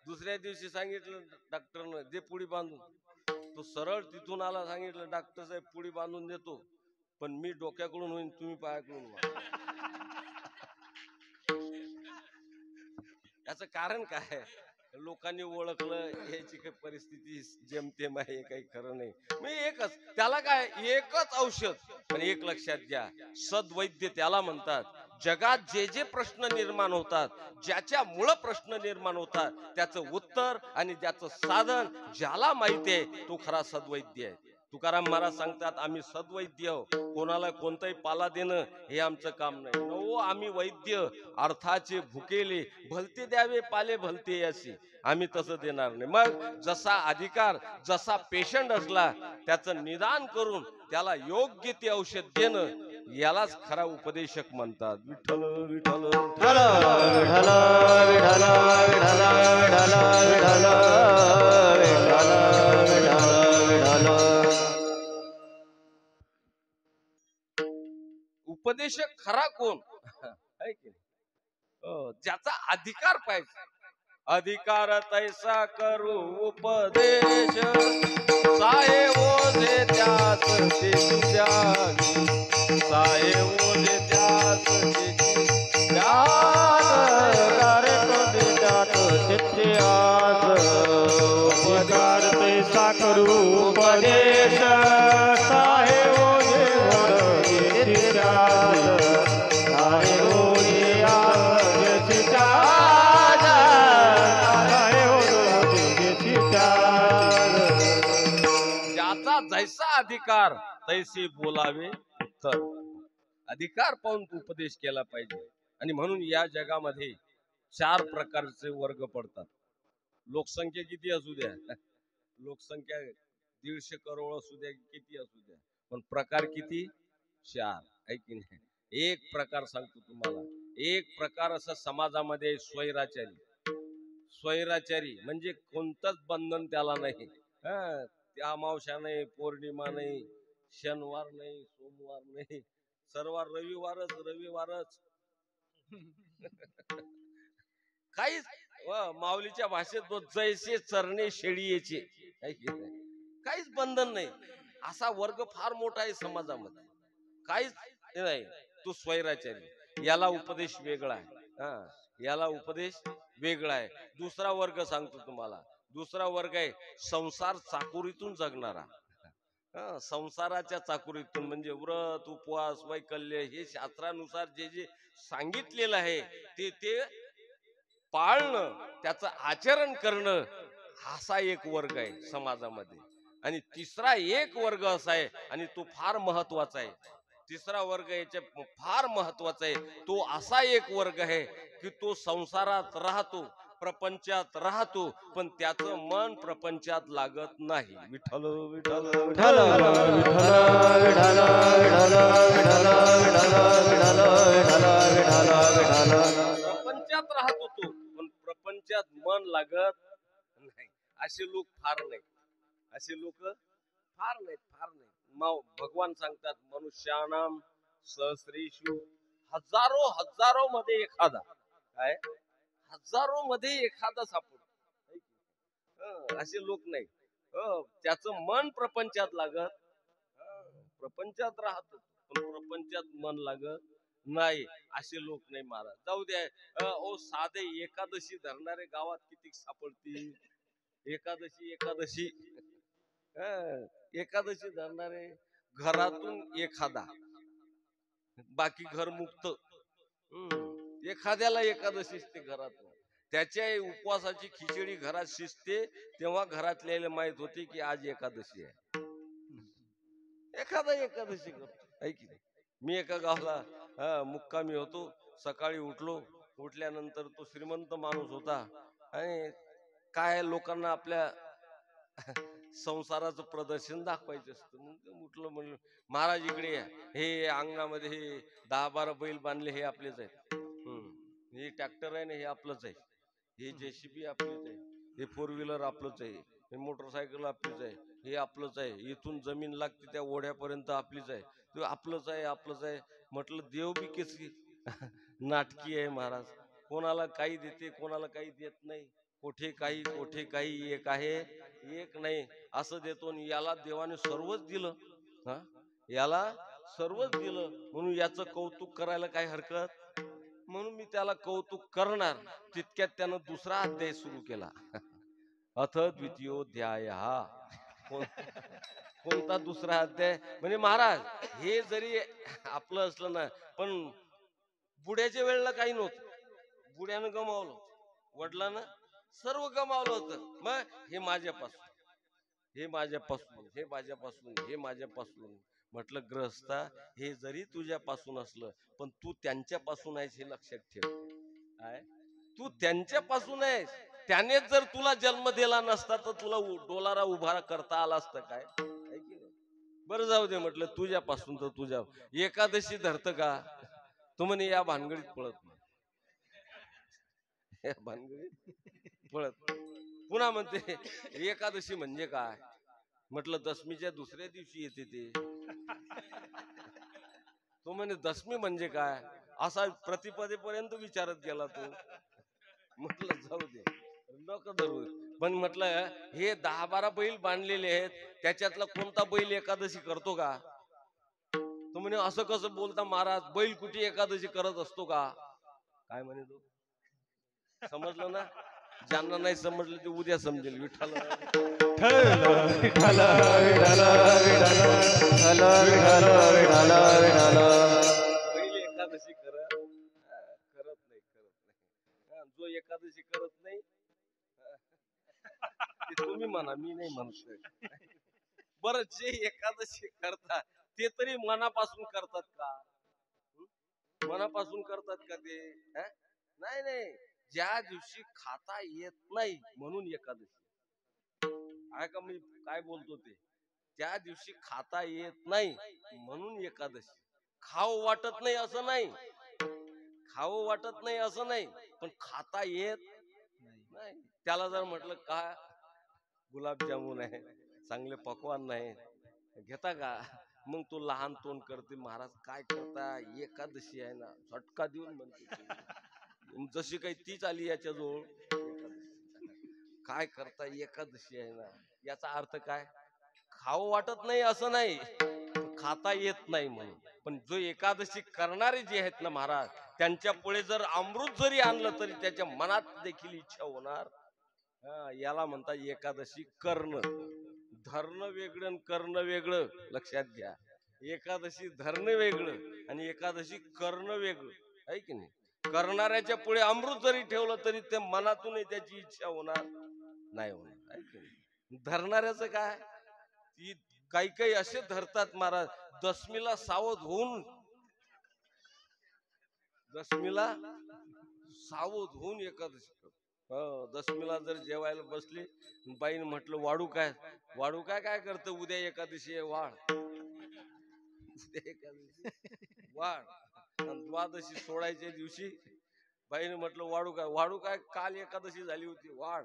दुसऱ्या दिवशी सांगितलं डॉक्टरनं दे पुडी बांधून. तो सरळ तिथून आला, सांगितलं डॉक्टर साहेब पुडी बांधून देतो, पण मी डोक्याकडून होईन, तुम्ही पायाकडून व्हा. याचं कारण काय? लोकांनी ओळखलं, याची काही परिस्थिती जेमतेम आहे, काही खरं नाही. मी एकच त्याला काय, एकच औषध. पण एक लक्षात घ्या, सद्वैद्य त्याला म्हणतात. जगात जे जे प्रश्न निर्माण होतात, ज्याच्यामुळं प्रश्न निर्माण होतात, त्याचं उत्तर आणि त्याचं साधन ज्याला माहिती आहे तो खरा सद्वैद्य आहे. तुकाराम महाराज सांगतात, आम्ही सद्वैद्य, कोणाला कोणताही पाला देणं हे आमचं काम नाही. नो, आम्ही वैद्य, अर्थाचे भुकेले भलते द्यावे पाले भलते असे. आम्ही तसं देणार नाही. मग जसा अधिकार, जसा पेशंट असला त्याचं निदान करून त्याला योग्य ते औषध देणं, यालाच खरा उपदेशक म्हणतात. विठ्ठल विठ्ठल विठ्ठल विठ्ठल विठ्ठल विठ्ठल विठ्ठल विठ्ठल विठ्ठल विठ्ठल. उपदेशक खरा कोण आहे की नाही? ज्याचा अधिकार पाहिजे. अधिकार तैसा करू उपदेश, साहे ओझे त्यास तेची द्यावी, साहे ओझे त्यास तेची रे कोणते त्यात चित्ते आस. उपकार तैसा करू उपदेश, साहे ओझे वर येती त्यास, साहे ओझे आस येती त्यास, साहे ओझे येती त्यास. ज्याचा जैसा अधिकार तैसे बोलावे उत्तर. अधिकार पाहून तू उपदेश केला पाहिजे. आणि म्हणून या जगामध्ये 4 प्रकारचे वर्ग पडतात. लोकसंख्या किती असू द्या, लोकसंख्या 150 करोड असू द्या, किती असू द्या, पण प्रकार किती? 4 आहे की नाही? एक प्रकार सांगतो तुम्हाला. एक प्रकार असा समाजामध्ये स्वैराचारी. स्वैराचारी म्हणजे कोणतंच बंधन त्याला नाही. त्या अमावस्या नाही, पौर्णिमा नाही, शनिवार नाही, सोमवार नाही, सर्व रविवारच रविवारच. काहीच माऊलीच्या भाषेत तो जैसे चरणे शेळीचे, काहीच बंधन नाही. असा वर्ग फार मोठा आहे समाजामध्ये. काहीच नाही. तो स्वैराचारी. याला उपदेश वेगळा आहे. याला उपदेश वेगळा आहे. दुसरा वर्ग सांगतो तुम्हाला. दुसरा वर्ग आहे संसार चाकुरीतून जगणारा. संसाराच्या चाकुरीतून म्हणजे व्रत उपवास वैकल्य हे शास्त्रानुसार जे जे सांगितलेलं आहे ते ते पाळणं, त्याचं आचरण करणं, असा एक वर्ग आहे समाजामध्ये. आणि तिसरा एक वर्ग असा आहे, आणि तो फार महत्वाचा आहे. तिसरा वर्ग याच्या फार महत्वाचा आहे. तो असा एक वर्ग आहे की तो संसारात राहतो, प्रपंचात राहतो, पण त्याचं मन प्रपंचात लागत नाही. विठ्ठल विठ्ठल विठ्ठल विठ्ठल विठ्ठल विठ्ठल विठ्ठल विठ्ठल विठ्ठल. प्रपंचात राहतो तो, पण प्रपंचात मन लागत नाही. असे लोक फार नाही. असे लोक फार नाहीत, फार नाही. भगवान सांगतात, मनुष्यानाम सहस्रेषु, हजारो हजारो मध्ये एखादा. काय? हजारो मध्ये एखादा सापडतो. असे लोक नाही. त्याचं मन प्रपंचात लागत, प्रपंचात राहत, पण प्रपंचात मन लागत नाही. असे लोक नाही महाराज. जाऊ द्या. ओ साधे एकादशी धरणारे गावात किती सापडतील. एकादशी एकादशी एकादशी धरणारे घरातून एखादा, बाकी घर मुक्त. एखाद्याला एकादशी असते घरात. त्याच्या उपवासाची खिचडी घरात शिजते, तेव्हा घरातल्याला माहित होते की आज एकादशी आहे. एखादा एकादशी करतो, आहे की नाही? मी एका गावाला मुक्कामी होतो. सकाळी उठलो. उठल्यानंतर तो श्रीमंत माणूस होता, आणि काय लोकांना आपल्या संसाराचं प्रदर्शन दाखवायचं असतं. मग उठलं, म्हणलं महाराज इकडे या. हे अंगणामध्ये हे 10-12 बैल बांधले, हे आपलेच आहेत. हे ट्रॅक्टर आहे ना, हे आपलंच आहे. हे जेसीबी आपलीच आहे. हे 4 व्हीलर आपलंच आहे. हे मोटरसायकल आपलीच आहे. हे आपलंच आहे. इथून जमीन लागते त्या ओढ्यापर्यंत आपलीच आहे. ते आपलंच आहे, आपलंच आहे. म्हटलं देव बी कशी नाटकी आहे महाराज. कोणाला काही देते कोणाला काही देत नाही. कोठे काही एक आहे एक नाही असं देतो. आणि याला देवाने सर्वच दिलं. हा, याला सर्वच दिलं म्हणून याचं कौतुक करायला काही हरकत. म्हणून मी त्याला कौतुक करणार. तितक्यात त्यानं दुसरा अध्याय सुरू केला. अथ द्वितीयोध्याय. कोणता दुसरा अध्याय? म्हणजे महाराज हे जरी आपलं असलं ना, पण बुड्याच्या वेळेला काही नव्हतं. बुड्यानं गमावलं, वडिलांना सर्व गमावलं होतं. मग हे माझ्यापासून हे माझ्यापासून हे माझ्यापासून हे माझ्यापासून. म्हटलं ग्रहस्था, हे जरी तुझ्यापासून असलं पण तू त्यांच्यापासून आहेस हे लक्षात ठेव. काय तू त्यांच्यापासून आहेस. त्यानेच जर तुला जन्म दिला नसता तर तुला डोलारा उभा करता आला असतं काय? बरं जाऊ दे म्हटलं, तुझ्यापासून तर तुझ्या. एकादशी धरत का? तू म्हणे या भानगडीत पळत नाही. या भानगडीत पळत. पुन्हा म्हणते एकादशी म्हणजे काय? म्हटलं दशमीच्या दुसऱ्या दिवशी येते ते. तो म्हणे दशमी म्हणजे काय? असा प्रतिपदेपर्यंत विचारत गेला तो. म्हटलं जाऊ दे नको धरू. पण म्हटलं हे 10-12 बैल बांधलेले आहेत, त्याच्यातला कोणता बैल एकादशी करतो का? तो म्हणे असं कसं बोलता महाराज, बैल कुठे एकादशी करत असतो का? काय म्हणे तो? समजलं ना? ज्यांना नाही समजलं ते उद्या समजेल. विठ्ठल बैल एकादशी करत नाही. जो एकादशी करत नाही ते तुम्ही म्हणा, मी नाही म्हणतोय. बरं, जे एकादशी करतात ते तरी मनापासून करतात का? मनापासून करतात का ते? नाही नाही. ज्या दिवशी खाता येत नाही म्हणून एकादशी. आहे का मी काय बोलतो ते? ज्या दिवशी खाता येत नाही म्हणून एकादशी. खाऊ वाटत नाही असं नाही, खाऊ वाटत नाही असं नाही, पण खाता येत नाही. त्याला जर म्हटलं का गुलाबजामुन आहे, चांगले पकवान नाही, घेता का? मग तो लहान तोंड करते. महाराज काय करता? एकादशी आहे ना. झटका देऊन म्हणते जशी काही तीच आली याच्याजवळ. काय करता? एकादशी आहे ना. याचा अर्थ काय? खाऊ वाटत नाही असं नाही, खाता येत नाही म्हणून. पण जो एकादशी करणारे जे आहेत ना महाराज, त्यांच्या पुढे जर अमृत जरी आणलं तरी त्याच्या मनात देखील इच्छा होणार. याला म्हणतात एकादशी करणं. धरणं वेगळं आणि करणं वेगळं. लक्षात घ्या. एकादशी धरणं वेगळं आणि एकादशी करणं वेगळं. आहे की नाही? करणाऱ्याच्या पुढे अमृत जरी ठेवलं तरी ते मनातूनही त्याची इच्छा होणार नाही होणार. आहे की नाही? धरणाऱ्याचं काय? काही काही असे धरतात महाराज, दशमीला सावध होऊन, दशमीला सावध होऊन एकादशी. दशमीला जर जेवायला बसली, बाईने म्हटलं वाढू काय? वाढू काय? काय करतं? उद्या एकादशी आहे, वाढ. उद्या एकादशी वाढ. आणि द्वादशी सोडायच्या दिवशी बाईने म्हटलं वाढू काय? वाढू काय? काल एकादशी झाली होती, वाढ.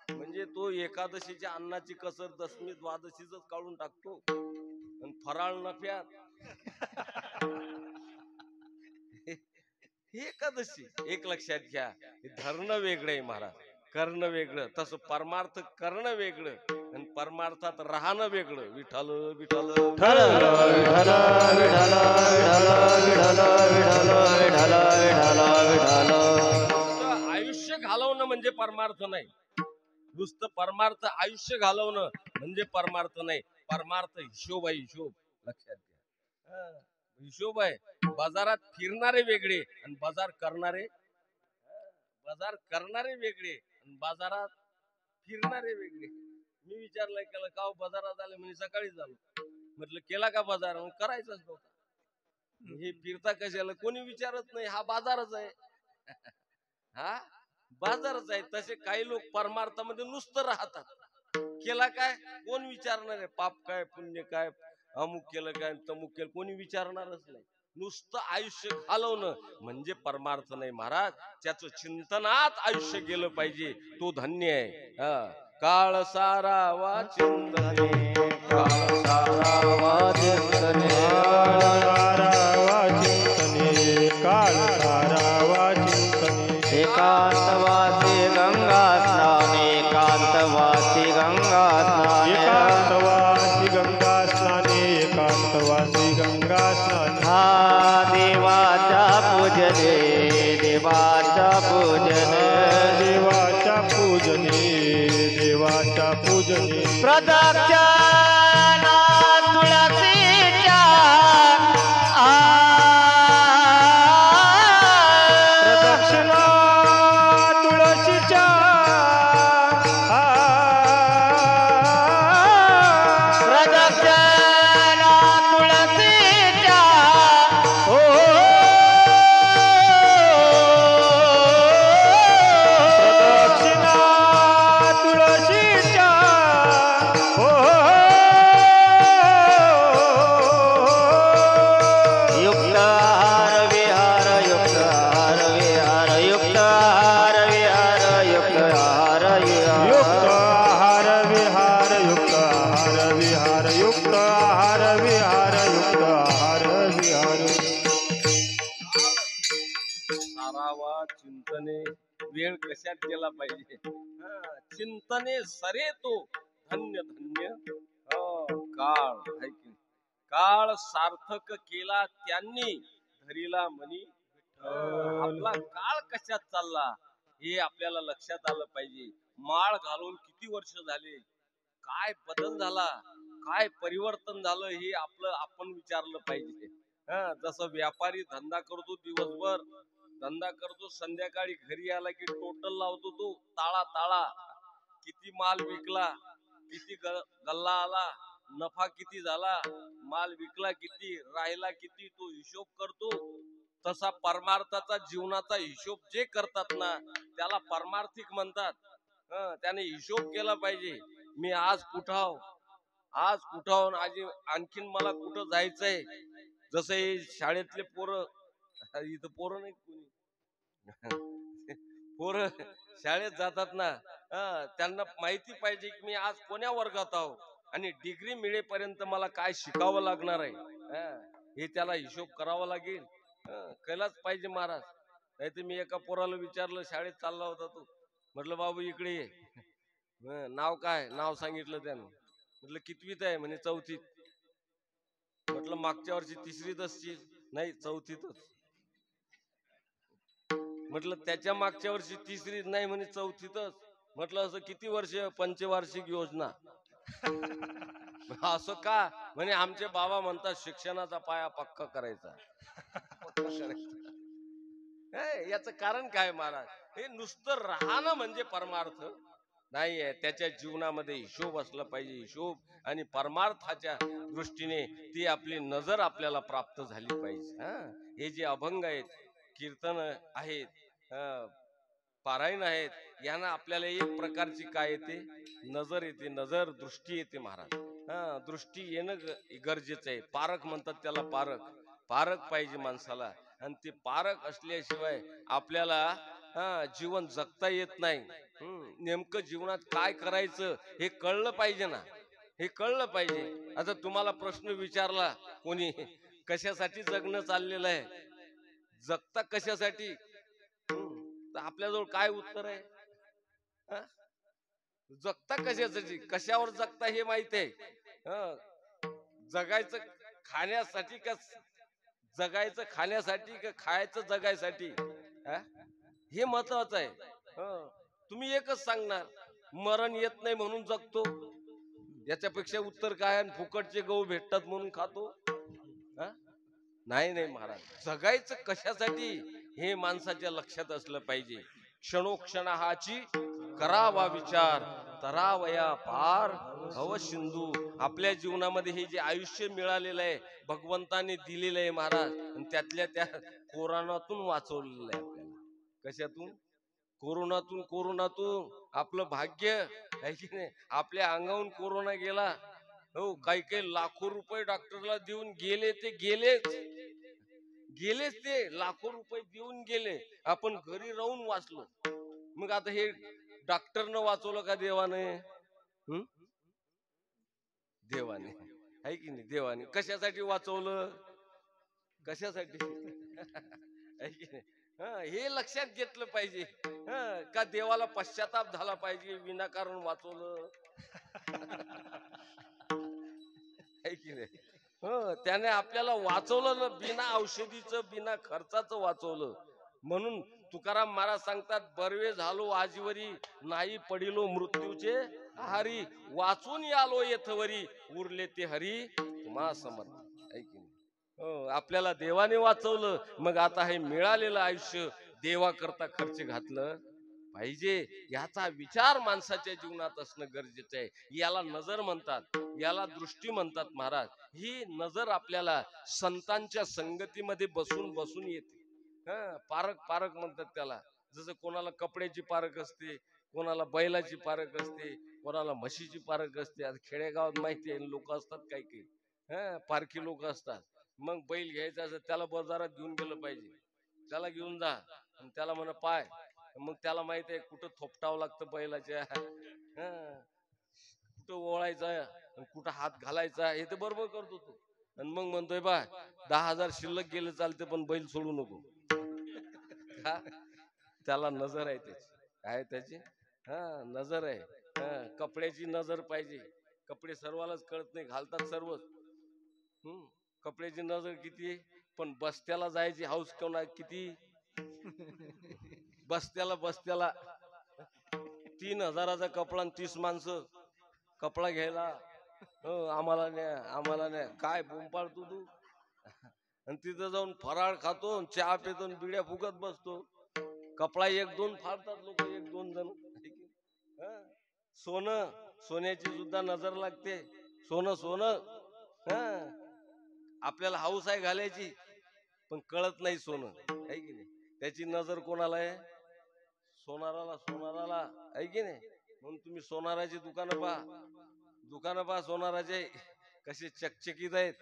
म्हणजे तो एकादशीच्या अन्नाची कसर दशमी द्वादशीच काढून टाकतो आणि फराळ नफ्यात. ही एकादशी. एक लक्षात घ्या, धरणं वेगळं आहे महाराज, करणं वेगळं. तसं परमार्थ करणं वेगळं आणि परमार्थात राहणं वेगळं. विठ्ठल विठ्ठल आयुष्य घालवणं म्हणजे परमार्थ नाही. नुसतं परमार्थ आयुष्य घालवणं म्हणजे परमार्थ नाही. परमार्थ हिशोब आहे, हिशोब. लक्षात घ्या, हिशोब आहे. बाजारात फिरणारे वेगळे आणि बाजार करणारे वेगळे आणि बाजारात फिरणारे वेगळे. मी विचारलं केलं का बाजारात आले? म्हणजे सकाळी झालो. म्हटलं केला का बाजार? करायचंच नव्हता. हे फिरता कशाला? कोणी विचारत नाही. हा बाजारच आहे. हा बाजारच आहे. तसे काही लोक परमार्थामध्ये नुसतं राहतात. केला काय? कोण विचारणार आहे? पाप काय पुण्य काय, अमुक केलं काय तमुक केलं, कोणी विचारणारच नाही. नुसतं आयुष्य घालवणं म्हणजे परमार्थ नाही महाराज. त्याचं चिंतनात आयुष्य गेलं पाहिजे, तो धन्य आहे. काळ सारावा चिंतने, काळ सारावा चिंतने, काळ सारावा चिंतने, काळ सारावा चिंतने. पूजनी प्रदक्षिणा तुळशीच्या प्रदक्षिणा तुळशीच्या प्रदक्षिणा तुळशीच्या हो प्रदक्षिणा तुळशीच्या हो युक्त आहार विहार युक्त आहार विहार युक्त आहार विहार युक्त आहार युक्त विहार आहार विहार युक्त आहार विहार युक्त आहार विहार युक्त आहार विहार सारावा चिंतने वेळ कशात गेला पाहिजे चिंतने सरे तो धन्य धन्य काळ है की काळ सार्थक केला त्यांनी धरीला म्हणी आपला काळ कशात चालला हे आपल्याला लक्षात आलं पाहिजे माळ घालून किती वर्ष झाले काय बदल झाला काय परिवर्तन झालं हे आपलं आपण विचारलं पाहिजे जसं व्यापारी धंदा करतो दिवसभर धंदा करतो संध्याकाळी घरी आला की टोटल लावतो तो ताळा ताळा किती माल विकला किती गल्ला आला नफा किती झाला माल विकला किती राहिला किती तो हिशोब करतो तसा परमार्थाचा जीवनाचा हिशोब जे करतात ना त्याला परमार्थिक म्हणतात त्याने हिशोब केला पाहिजे मी आज कुठाव आज आणखीन मला कुठं जायचंय जसं हे शाळेतले पोरं इथं पोरं नाही कोणी पोरं शाळेत जातात ना त्यांना माहिती पाहिजे की मी आज कोण्या वर्गात आहो आणि डिग्री मिळेपर्यंत मला काय शिकावं लागणार आहे हे त्याला हिशोब करावा लागेल केलाच पाहिजे महाराज नाही तर मी एका पोराला विचारलं शाळेत चालला होता तो म्हटलं बाबू इकडे ये नाव काय नाव सांगितलं त्यानं म्हटलं कितवीत आहे म्हणे चौथीत म्हटलं मागच्या वर्षी तिसरीत असतील नाही चौथीतच म्हटलं त्याच्या मागच्या वर्षी तिसरीत नाही म्हणे चौथीतच म्हटलं असं किती वर्ष पंचवार्षिक योजना असं का म्हणे आमचे बाबा म्हणतात शिक्षणाचा पाया पक्का करायचा याचं कारण काय महाराज हे नुसतं राहणं म्हणजे परमार्थ नाहीये त्याच्या जीवनामध्ये हिशोब असला पाहिजे हिशोब आणि परमार्थाच्या दृष्टीने ती आपली नजर आपल्याला प्राप्त झाली पाहिजे हे जे अभंग आहेत कीर्तन आहेत पारायण आहेत यांना आपल्याला एक प्रकारची काय येते नजर येते नजर दृष्टी येते महाराज दृष्टी येणं गरजेचं आहे पारख म्हणतात त्याला पारख पाहिजे माणसाला आणि ते पारख असल्याशिवाय आपल्याला जीवन जगता येत नाही नेमकं जीवनात काय करायचं हे कळलं पाहिजे ना हे कळलं पाहिजे आता तुम्हाला प्रश्न विचारला कोणी कशासाठी जगणं चाललेलं आहे जगता कशासाठी तर आपल्याजवळ काय उत्तर आहे जगता कशासाठी कशावर जगता हे माहित आहे जगायचं खाण्यासाठी का जगायचं खाण्यासाठी का खायचं जगायसाठी हे महत्वाचं आहे तुम्ही एकच सांगणार मरण येत नाही म्हणून जगतो याच्यापेक्षा उत्तर काय फुकटचे गहू भेटतात म्हणून खातो नाही महाराज जगायचं कशासाठी हे माणसाच्या लक्षात असलं पाहिजे क्षणोक्षणाची करावा विचार तरावया पार भव सिंधू आपल्या जीवनामध्ये हे जे आयुष्य मिळालेलं आहे भगवंताने दिलेलं आहे महाराज आणि त्यातल्या त्या कोरोनातून वाचवलेलं आहे आपल्याला कशातून कोरोनातून आपलं भाग्य आहे की नाही आपल्या अंगावून कोरोना गेला हो काही लाखो रुपये डॉक्टरला देऊन गेले ते गेलेच ते लाखो रुपये देऊन गेले आपण घरी राहून वाचलो मग आता हे डॉक्टरनं वाचवलं का देवाने आहे की नाही देवाने कशासाठी वाचवलं कशासाठी आहे की नाही हे लक्षात घेतलं पाहिजे का देवाला पश्चाताप झाला पाहिजे विनाकारण वाचवलं आहे की नाही त्याने आपल्याला वाचवलं ना बिना औषधीचं बिना खर्चाचं वाचवलं म्हणून तुकाराम महाराज सांगतात, बर्वे झालो आजीवरी, नाही पडिलो मृत्यूचे हारी, वाचून आलो येथवरी, उरले ते हरी तुम्हा समर्थ. ऐक आपल्याला देवाने वाचवलं, मग आता हे मिळालेलं आयुष्य देवा करता खर्च घातलं पाहिजे. याचा विचार माणसाच्या जीवनात असणं गरजेचं आहे. याला नजर म्हणतात, याला दृष्टी म्हणतात महाराज. ही नजर आपल्याला संतांच्या संगतीमध्ये बसून बसून येते. पारख पारख म्हणतात त्याला. जसं कोणाला कपड्याची पारख असते, कोणाला बैलाची पारख असते, कोणाला म्हशीची पारख असते. आता खेडेगावात माहिती आहे, लोक असतात काही काही पारखी लोक असतात. मग बैल घ्यायचा असं त्याला बाजारात घेऊन गेलं पाहिजे, त्याला घेऊन जा आणि त्याला म्हणा पाय. मग त्याला माहित आहे कुठं थोपटावं लागतं बैलाच्या, कुठं ओळायचा, कुठं हात घालायचा, हे तर बरोबर करतो तो. आणि मग म्हणतोय बा 10,000 शिल्लक गेले चालते पण बैल सोडू नको. त्याला नजर आहे त्याची. काय त्याची नजर आहे. कपड्याची नजर पाहिजे. कपडे सर्वालाच कळत नाही, घालतात सर्वच. कपड्याची नजर किती, पण बस्त्याला जायची हौस कोणा किती. बस्त्याला 3,000चा कपडा आणि 30 माणसं कपडा घ्यायला. आम्हाला न्या काय बोंब पाडतो तू. आणि तिथं जाऊन फराळ खातो, चहा पितो, बिड्या फुगत बसतो. कपडा 1-2 फाडतात लोक, 1-2 जण. सोन्याची सुद्धा नजर लागते. सोनं आपल्याला हौस आहे घालायची, पण कळत नाही सोनं आहे की नाही. त्याची नजर कोणाला आहे, सोनाराला आहे की नाही. म्हणून तुम्ही सोनाराची दुकानं पहा सोनाराचे कसे चकचकीत आहेत.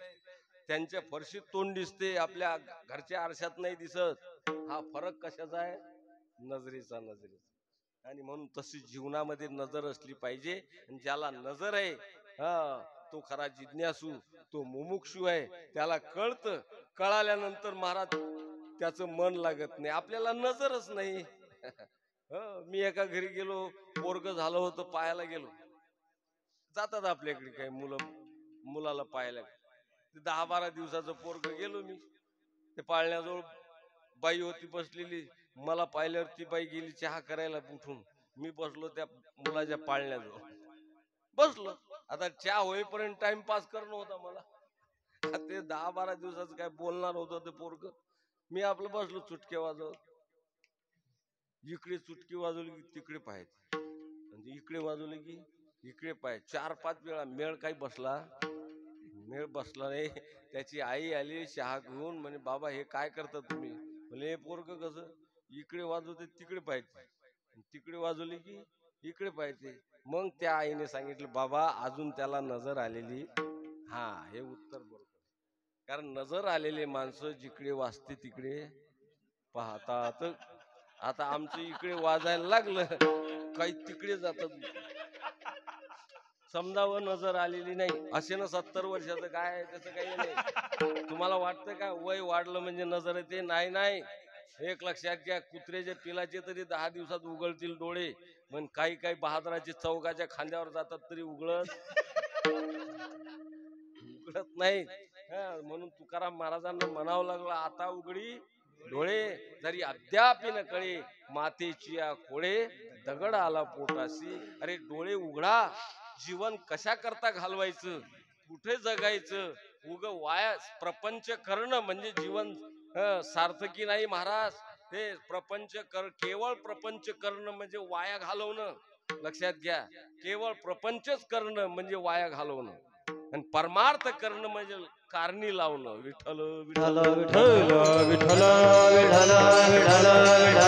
त्यांच्या फरशीत तोंड दिसते, आपल्या घरच्या आरशात नाही दिसत. हा फरक कशाचा आहे, नजरेचा. आणि म्हणून तशी जीवनामध्ये नजर असली पाहिजे. ज्याला नजर आहे तो खरा जिज्ञासू, तो मुमुक्षू आहे. त्याला कळतं, कळाल्यानंतर महाराज त्याचं मन लागत नाही. आपल्याला नजरच नाही. मी एका घरी गेलो, पोरग झालं होतं, पाहायला गेलो. जातात आपल्याकडे काही मुलाला पाहायला. 10-12 दिवसाचं पोरग गेलो मी. ते पाळण्याजवळ बाई होती बसलेली. मला पाहिल्यावर ती बाई गेली चहा करायला उठून. मी बसलो त्या मुलाच्या पाळण्याजवळ बसलो. आता चहा होईपर्यंत टाइमपास करणं होता मला. ते 10-12 दिवसाचं काय बोलणार होतं ते पोरग. मी आपलं बसलो चुटके वाजवत. इकडे चुटकी वाजवली की तिकडे पाहायचं, म्हणजे इकडे वाजवली की इकडे पाहायचं. 4-5 वेळा मेळ काही मेळ बसला नाही. त्याची आई आली चहा घेऊन, म्हणे बाबा हे काय करता तुम्ही. म्हणजे पोरग कसं इकडे वाजवते तिकडे पाहायचे, तिकडे वाजवली की इकडे पाहायचे. मग त्या आईने सांगितलं, बाबा अजून त्याला नजर आलेली. हे उत्तर बरोबर. कारण नजर आलेले माणसं जिकडे वाजते तिकडे पाहतात. आता आमचं इकडे वाजायला लागलं काही तिकडे जातात. समजावं नजर आलेली नाही. असे ना 70 वर्षाचं काय त्याचं काही नाही. तुम्हाला वाटतं का वय वाढलं म्हणजे नजर येते? नाही. एक लक्षात घ्या, कुत्र्याच्या पिलाचे तरी 10 दिवसात उघडतील डोळे, पण काही बहादराचे चौकाच्या खांद्यावर जातात तरी उघडत नाही. म्हणून तुकाराम महाराजांना म्हणावं लागलं, आता उघडी डोळे जरी अद्याप न कळे, मातेची खोळे दगड आला पोटाशी. अरे डोळे उघडा. जीवन कशा करता घालवायचं, कुठे जगायचं. वाया प्रपंच करणं म्हणजे जीवन सार्थकी नाही महाराज. ते केवळ प्रपंच करणं म्हणजे वाया घालवणं. लक्षात घ्या, केवळ प्रपंचच करणं म्हणजे वाया घालवणं, आणि परमार्थ करणं म्हणजे कारणी लावणं. विठ्ठल विठ्ठल विठ्ठल विठ्ठल विठ्ठल विठ्ठल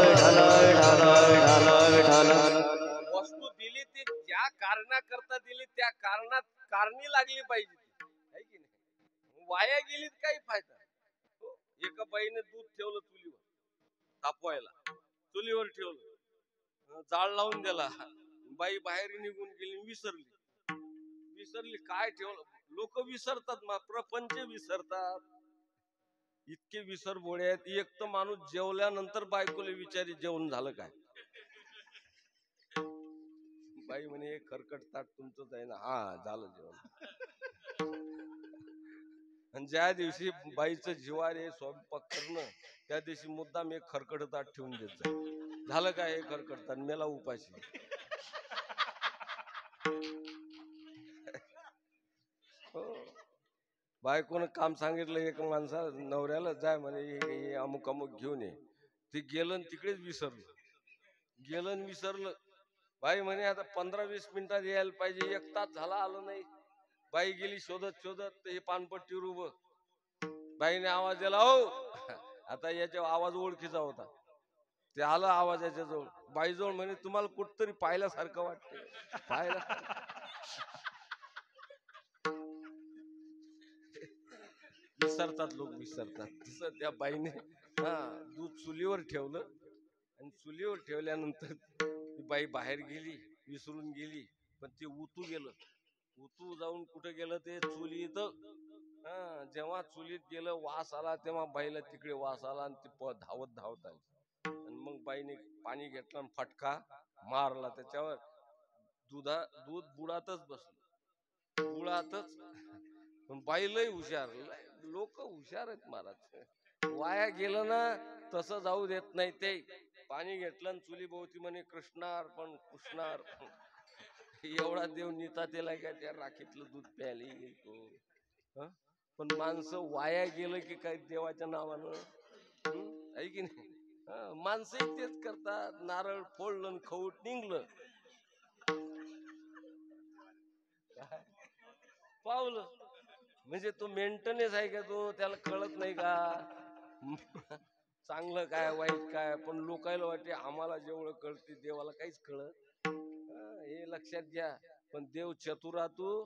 विठ्ठल विठ्ठल विठ्ठल. वस्तू दिली ती ज्या कारणाकरता दिली, त्या कारणात कारणी लागली पाहिजे, है की नाही. वाया गेली काही फायदा. एका बाईने दूध ठेवलं चुलीवर तापवायला, चुलीवर ठेवलं, जाळ लावून दिला. बाई बाहेर निघून गेली, विसरली काय ठेवलं. लोक विसरतात, प्रपंच विसरतात. इतके विसर बोळे आहेत. एक तर माणूस जेवल्यानंतर बायकोले विचारी जेवण झालं काय. बाई म्हणे खरकट ताट तुमचंच आहे ना. झालं जेवण. आणि ज्या दिवशी बाईचं जिवार आहे स्वयंपाक करणं त्या दिवशी मुद्दाम एक खरकटतात ठेवून देत जाईल. झालं काय हे खरकटतात मेला उपाशी. हो बायकोनं काम सांगितलं एक माणसा नवऱ्याला जाय म्हणे हे अमुक अमुक घेऊन ये. ते गेलं तिकडेच विसरलं. बाई म्हणे आता 15-20 मिनिटात यायला पाहिजे, 1 तास झाला आलं नाही. बाई गेली शोधत हे पानपट्टीवर उभं. बाईने आवाज दिला हो. आता याच्या आवाज ओळखीचा होता. ते आलं आवाजाच्या जवळ. बाईजवळ म्हणे तुम्हाला कुठतरी पाहिल्यासारखं वाटतं. विसरतात लोक विसरतात. तसं त्या बाईने दूध चुलीवर ठेवलं आणि चुलीवर ठेवल्यानंतर ती बाई बाहेर गेली, विसरून गेली. पण ते उतू गेलं. उतू जाऊन कुठं गेलं ते चुलीत. जेव्हा चुलीत गेलं वास आला तेव्हा बाईला तिकडे वास आला आणि ती धावत आली. आणि मग बाईने पाणी घेतलं आणि फटका मारला त्याच्यावर. दूध बुडातच बसलं, बुडातच. पण बाई लय हुशार. लोक हुशार आहेत महाराज. वाया गेलं ना तसं जाऊ देत नाही ते. पाणी घेतलं आणि चुली भोवती म्हणे कृष्णार पण कृष्णार. एवढा देव निता त्याला काय त्या राखीतलं दूध प्यायला गेलो. पण माणसं वाया गेलं की काय देवाच्या नावानं आहे की नाही. माणसंही तेच करतात. नारळ फोडलं खवूट निघलं पावलं. म्हणजे तो मेंटेनन्स आहे का तो, त्याला कळत नाही का चांगलं काय वाईट काय. पण लोकायला वाटते आम्हाला जेवढं कळते देवाला काहीच कळत. हे लक्षात घ्या. पण देव चतुरातू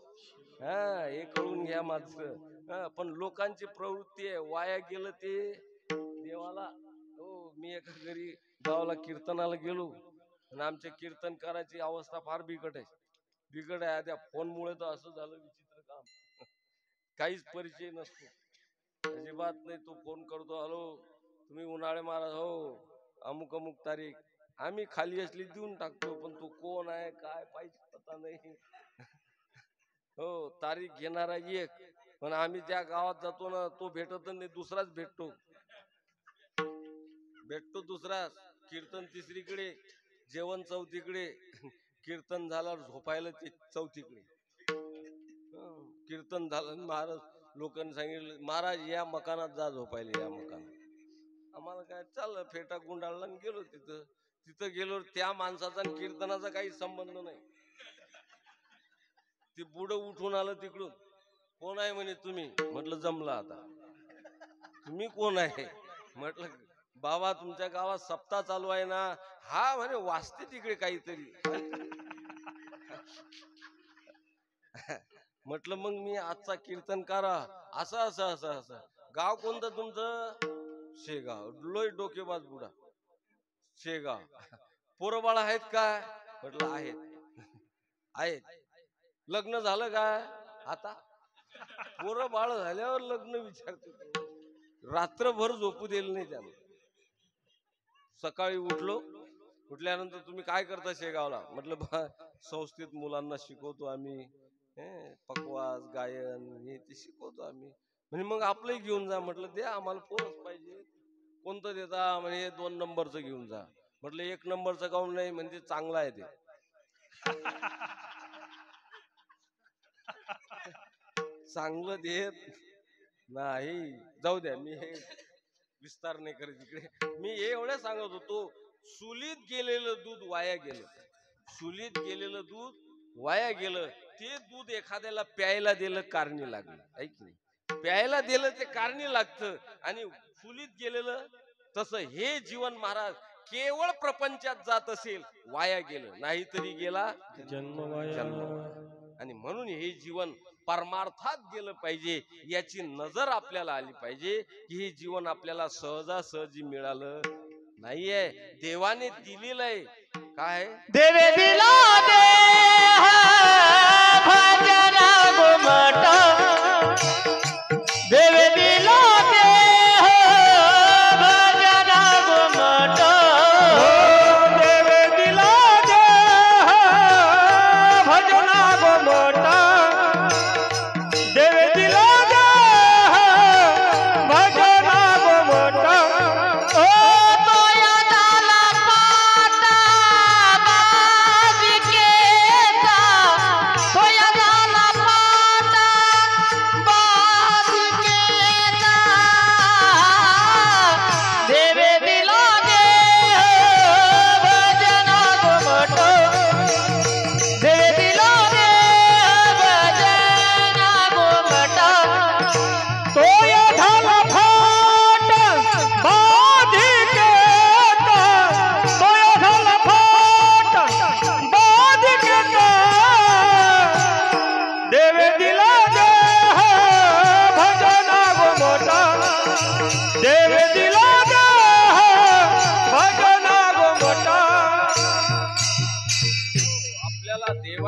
हे कळून घ्या माझं. पण लोकांची प्रवृत्ती आहे वाया गेलं ते देवाला. हो मी एका घरी गावाला कीर्तनाला गेलो आणि आमच्या कीर्तनकाराची अवस्था फार बिकट आहे. त्या फोनमुळे तर असं झालं विचित्र काम. काहीच परिचय नसतो अजिबात नाही. तो फोन करतो हॅलो तुम्ही उन्हाळे महाराज हो अमुक अमुक तारीख. आम्ही खाली असली देऊन टाकतो पण तो कोण आहे काय पाहिजे पता नाही. हो तारीख घेणारा एक पण आम्ही ज्या गावात जातो ना तो भेटत नाही, दुसराच भेटतो दुसरा. कीर्तन तिसरीकडे, जेवण चौथीकडे, कीर्तन झाल्यावर झोपायला ते चौथीकडे. कीर्तन झालं महाराज लोकांनी सांगितलं महाराज या मकानात जा झोपायला या मकानात. आम्हाला काय चाललं फेटा गुंडाळला आणि गेलो तिथं गेलो. त्या माणसाचा आणि कीर्तनाचा काही संबंध नाही. ते बुड उठून आलं तिकडून. कोण आहे म्हणे तुम्ही. म्हटलं जमलं आता. तुम्ही कोण आहे म्हटलं बाबा तुमच्या गावात सप्ताह चालू आहे ना. हा म्हणे वाचते तिकडे काहीतरी. म्हटलं मग मी आजचा कीर्तनकारा असं असं असं असं. गाव कोणतं तुमचं. शेगाव. लोय डोकेबाज बुडा शेगाव. पोरं बाळ आहेत का. म्हटलं आहेत. लग्न झालं का. आता पोरं बाळ झाल्यावर लग्न विचारतो. रात्रभर झोपू दिलं नाही त्यानं. सकाळी उठल्यानंतर तुम्ही काय करता शेगावला. म्हटलं संस्थेत मुलांना शिकवतो आम्ही. पकवास गायन हे ते शिकवतो आम्ही. म्हणजे मग आपलंही घेऊन जा. म्हटलं द्या आम्हाला पोरच पाहिजे. कोणतं देता म्हणजे 2 नंबरचं घेऊन जा. म्हटलं 1 नंबरचं काऊन नाही म्हणजे चांगलं आहे ते. चांगलं देत नाही. जाऊ द्या मी हे विस्तार नाही करत इकडे. मी एवढं सांगत होतो चुलीत गेलेलं दूध वाया गेलं. चुलीत गेलेलं दूध वाया गेलं. ते दूध एखाद्याला प्यायला दिलं कारणी लागलं. ऐक नाही प्यायला दिलं ते कारणी लागतं. आणि चुलीत गेलेलं तसं हे जीवन महाराज केवळ प्रपंचात जात असेल वाया गेलं. नाहीतरी गेला जन्म. आणि म्हणून हे जीवन परमार्थात गेलं पाहिजे याची नजर आपल्याला आली पाहिजे की हे जीवन आपल्याला सहजासहजी मिळालं नाहीये. देवाने दिलेलं आहे. काय देवे दिला देह भजना गुमट. देवे दिला देह भजना गुमट. देवे दिला देह भजना गुमट. देवे दिला देह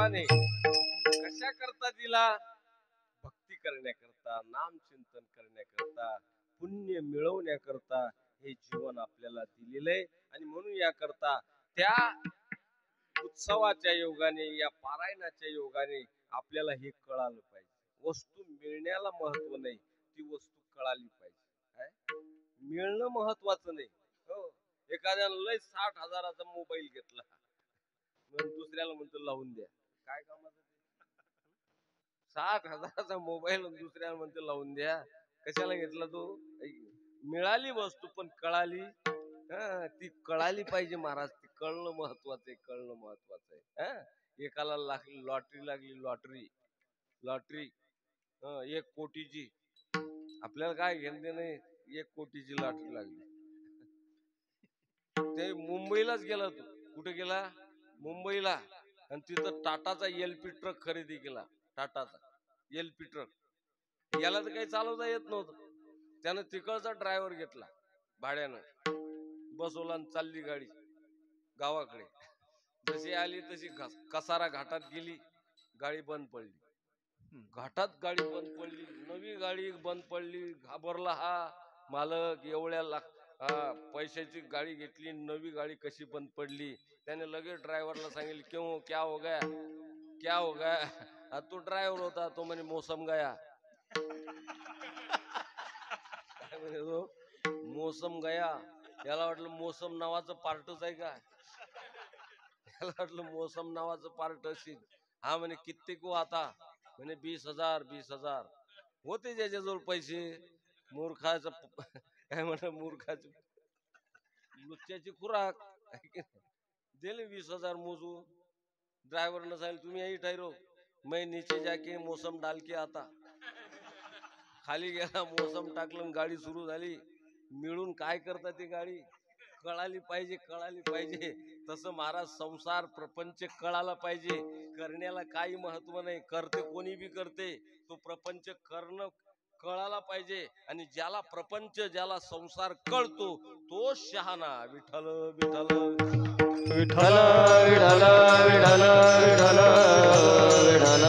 नावाने कशा करता दिला? भक्ती करण्याकरता, नाम चिंतन करण्याकरता, पुण्य मिळवण्याकरता हे जीवन आपल्याला दिलेलं आहे. आणि म्हणून याकरता त्या उत्सवाच्या योगाने, या पारायणाच्या योगाने आपल्याला हे कळालं पाहिजे. वस्तू मिळण्याला महत्व नाही, ती वस्तू कळाली पाहिजे. मिळणं महत्वाचं नाही. हो, एखाद्यानं लय 60,000चा मोबाईल घेतला, दुसऱ्याला म्हणतो लावून द्या. काय कामाचं? 60,000चा मोबाईल दुसऱ्याला म्हणतो लावून द्या. कशाला घेतला तो? मिळाली वस्तू पण कळाली. ती कळाली पाहिजे महाराज. ती कळणं महत्वाचं आहे, कळणं महत्वाचं आहे. एकाला लॉटरी लागली, लॉटरी 1 कोटीची. आपल्याला काय घेणं नाही, 1 कोटीची लॉटरी लागली. ते मुंबईलाच गेला. तो कुठे गेला? मुंबईला. आणि तिथं टाटाचा LP ट्रक खरेदी केला. टाटाचा LP ट्रक. याला तर काही चालवता येत नव्हतं. त्यानं तिकडचा ड्रायव्हर घेतला भाड्यानं, बसवला आणि चालली गाडी गावाकडे. जशी आली तशी कसारा घाटात गेली, गाडी बंद पडली. घाटात गाडी बंद पडली, नवी गाडी बंद पडली. घाबरला हा मालक, एवढ्या पैशाची गाडी घेतली, नवी गाडी कशी बंद पडली. त्याने लगेच ड्रायव्हरला सांगितलं, क्यों, क्या हो गया, क्या हो गया? तो ड्रायव्हर होता, तो म्हणे मौसम गया. काय म्हणे तो? मौसम गया. याला वाटलं मौसम नावाचं पार्टच आहे का? याला वाटलं मौसम नावाचं पार्ट असेल. हा म्हणे किती को आता? म्हणे 20,000 होते ज्याच्याजवळ पैसे. मूर्खाचं काय म्हणा, मूर्खाचं लुच्च्याची खुराक. दिले 20,000 मोजून. ड्रायव्हरनं सांगितलं तुम्ही यही ठहरो, मैं नीचे जाके मौसम डाल के आता. खाली गेला, मौसम टाकलं, गाडी सुरू झाली. मिळून काय करता ती गाडी? कळाली पाहिजे, कळाली पाहिजे. तसं महाराज संसार प्रपंच कळाला पाहिजे. करण्याला काही महत्व नाही, करते कोणी बी करते. तो प्रपंच करणं कळाला पाहिजे. आणि ज्याला प्रपंच, ज्याला संसार कळतो तो शहाणा. विठ्ठल विठ्ठल विठ्ठल विठ्ठल विठ्ठल विठ्ठल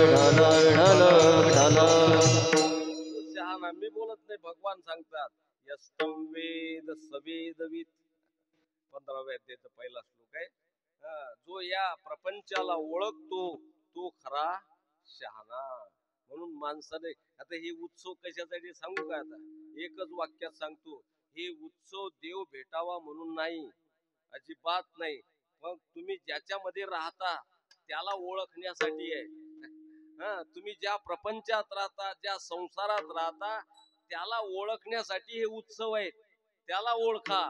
विठ्ठल विठ्ठल विठ्ठल. शहाणा मी बोलत नाही, भगवान सांगतात. यस्तम वेद सवेदवित, 15व्या अध्यायाचा पहिला श्लोक आहे. जो या प्रपंचाला ओळखतो तो खरा शहाणा. म्हणून माणसाने आता हे उत्सव कशासाठी सांगू का? आता एकच वाक्यात सांगतो. हे उत्सव देव भेटावा म्हणून नाही, अजिबात नाही. मग तुम्ही ज्याच्यामध्ये राहता त्याला ओळखण्यासाठी आहे. तुम्ही ज्या प्रपंचात राहता, ज्या संसारात राहता, त्याला ओळखण्यासाठी हे उत्सव आहेत. त्याला ओळखा.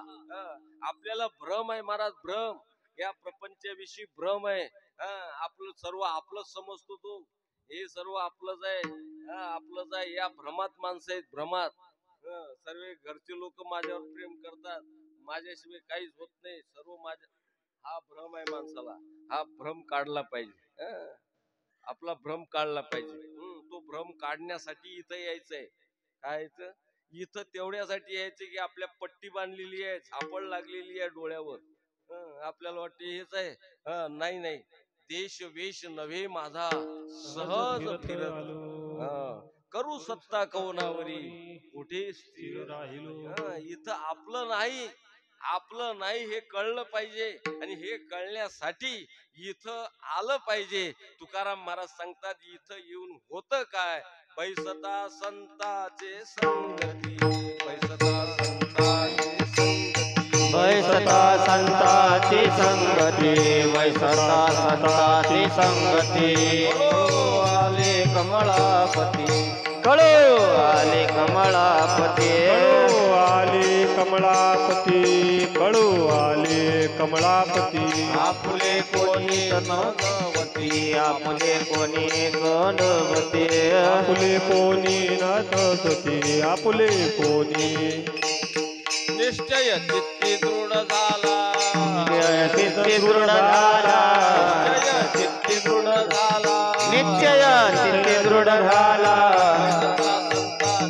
आपल्याला भ्रम आहे महाराज, भ्रम. या प्रपंचाविषयी भ्रम आहे. आपलं सर्व आपलंच समजतो तो. हे सर्व आपलंच आहे, आपलंच आहे. या भ्रमात माणसं आहेत, भ्रमात. सर्व घरचे लोक माझ्यावर प्रेम करतात, माझ्याशिवाय काहीच होत नाही, सर्व माझ्या. हा भ्रम आहे माणसाला. हा भ्रम काढला पाहिजे. आपला भ्रम काढला पाहिजे. तो भ्रम काढण्यासाठी इथं यायचंय. काय यायचं? इथं तेवढ्यासाठी यायचं की आपल्या पट्टी बांधलेली आहे, झापड लागलेली आहे डोळ्यावर. आपल्याला वाटते हेच आहे. नाही नाही, देश वेश नव्हे माझा, सहज फिरत करू सत्ता कवनावरी, कुठे स्थिर राहिलो. इथं आपलं नाही, आपलं नाही हे कळलं पाहिजे. आणि हे कळण्यासाठी इथं आलं पाहिजे. तुकाराम महाराज सांगतात, इथं येऊन होतं काय? बैसता संताचे संगती, बैसता संताचे संगती, बैसता संताची संगती, बैसता संताची संगती. कळो आले कमळापती, कळो आले कमळापती, कळो आले कमळापती, कळो आले कमळापती. आपुले कोणी गणवती, आपुले कोणी गणवती, आपुले कोणी नतसती, आपुले कोणी. निश्चय चित्ती दृढ झाला, चित्ती दृढ झाला, निश्चय चित्ती दृढ झाला, निश्चय चित्ती दृढ झाला.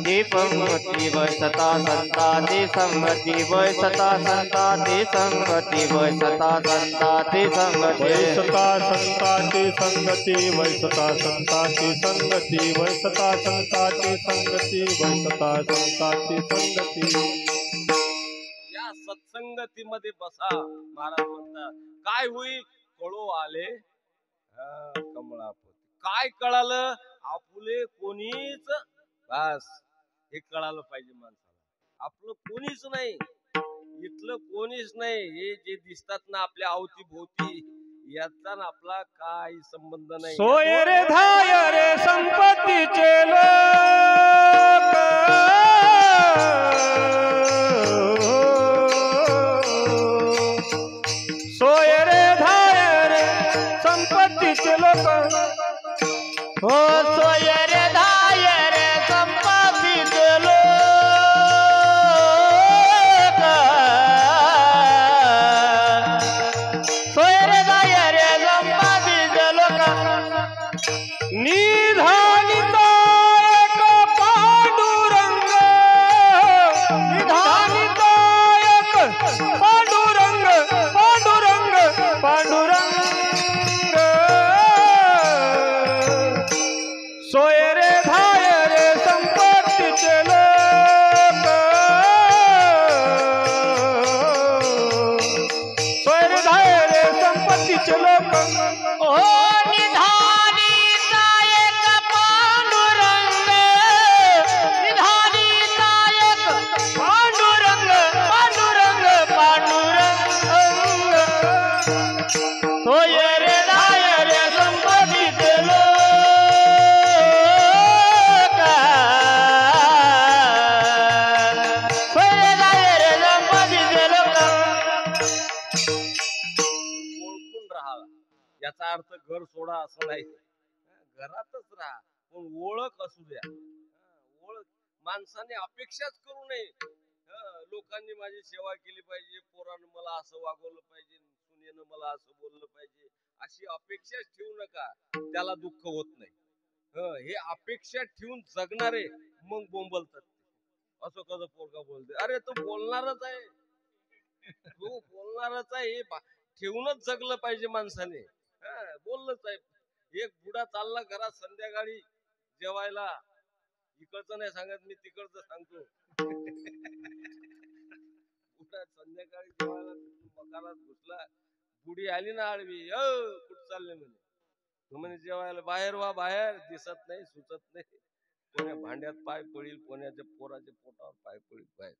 दीपंगती संगती वय सता संताती संगती वय सता संताती संगती वय सता संताती संगती वैसता संताची संगती वैसता संताची संगती वैसता संताची संगती वैसता संताची संगती. या सत्संगतीमध्ये बसा. महाराज म्हणतात काय होई कळो आले कमळापती. काय कळालं आपुले कोणीच बस हे कळालं पाहिजे माणसाला. आपलं कोणीच नाही, इथलं कोणीच नाही. हे जे दिसतात ना आपल्या अवतीभोवती याचा ना आपला काही संबंध नाही. सोय रे धाय रे संपत्तीचे लोक सोय रे धाय रे संपत्तीचे लोक हो सोय रे धाय रे संपत्तीचे लोक सोय रे धाय रे संपत्तीचे लोक निधानित एक पांडुरंग निधानित एक पांडुरंग पांडुरंग पांडुरंग सोय रे धाय रे संपत्तीचे लोक सोय रे धाय रे संपत्तीचे लोक ओ निधानीचा एक पांडुरंग निधानीचा एक पांडुरंग पांडुरंग पांडुरंग सोय रे धाय रे संपत्तीचे लोक सोय रे धाय रे संपत्तीचे लोक. ओळखून राहावा याचा अर्थ घर सोडा असं नाही. घरातच राहा पण ओळख असू द्या. ओळख माणसाने अपेक्षाच करू नये. लोकांनी माझी सेवा केली पाहिजे, पोरानं मला असं वागवलं पाहिजे, सुनेनं मला असं बोललं पाहिजे अशी अपेक्षाच ठेवू नका. त्याला दुःख होत नाही. हे अपेक्षा ठेवून जगणारे मग बोंबलतात. असं कसं पोरगा बोलते, अरे तो बोलणारच आहे, तू बोलणारच आहे. हे ठेवूनच जगलं पाहिजे माणसाने. बोललंच आहे. एक बुडा चालला घरात संध्याकाळी जेवायला, इकडचं नाही सांगत मी तिकडचं सांगतो. बुडा संध्याकाळी जेवायला मकानात घुसला, बुडी आली ना आडवी, कुठं चालले म्हणे. म्हणे जेवायला बाहेर वा, बाहेर दिसत नाही सुचत नाही. कोण्या भांड्यात पाय पडील, कोण्याच्या पोराच्या पोटावर पाय पडील बाहेर.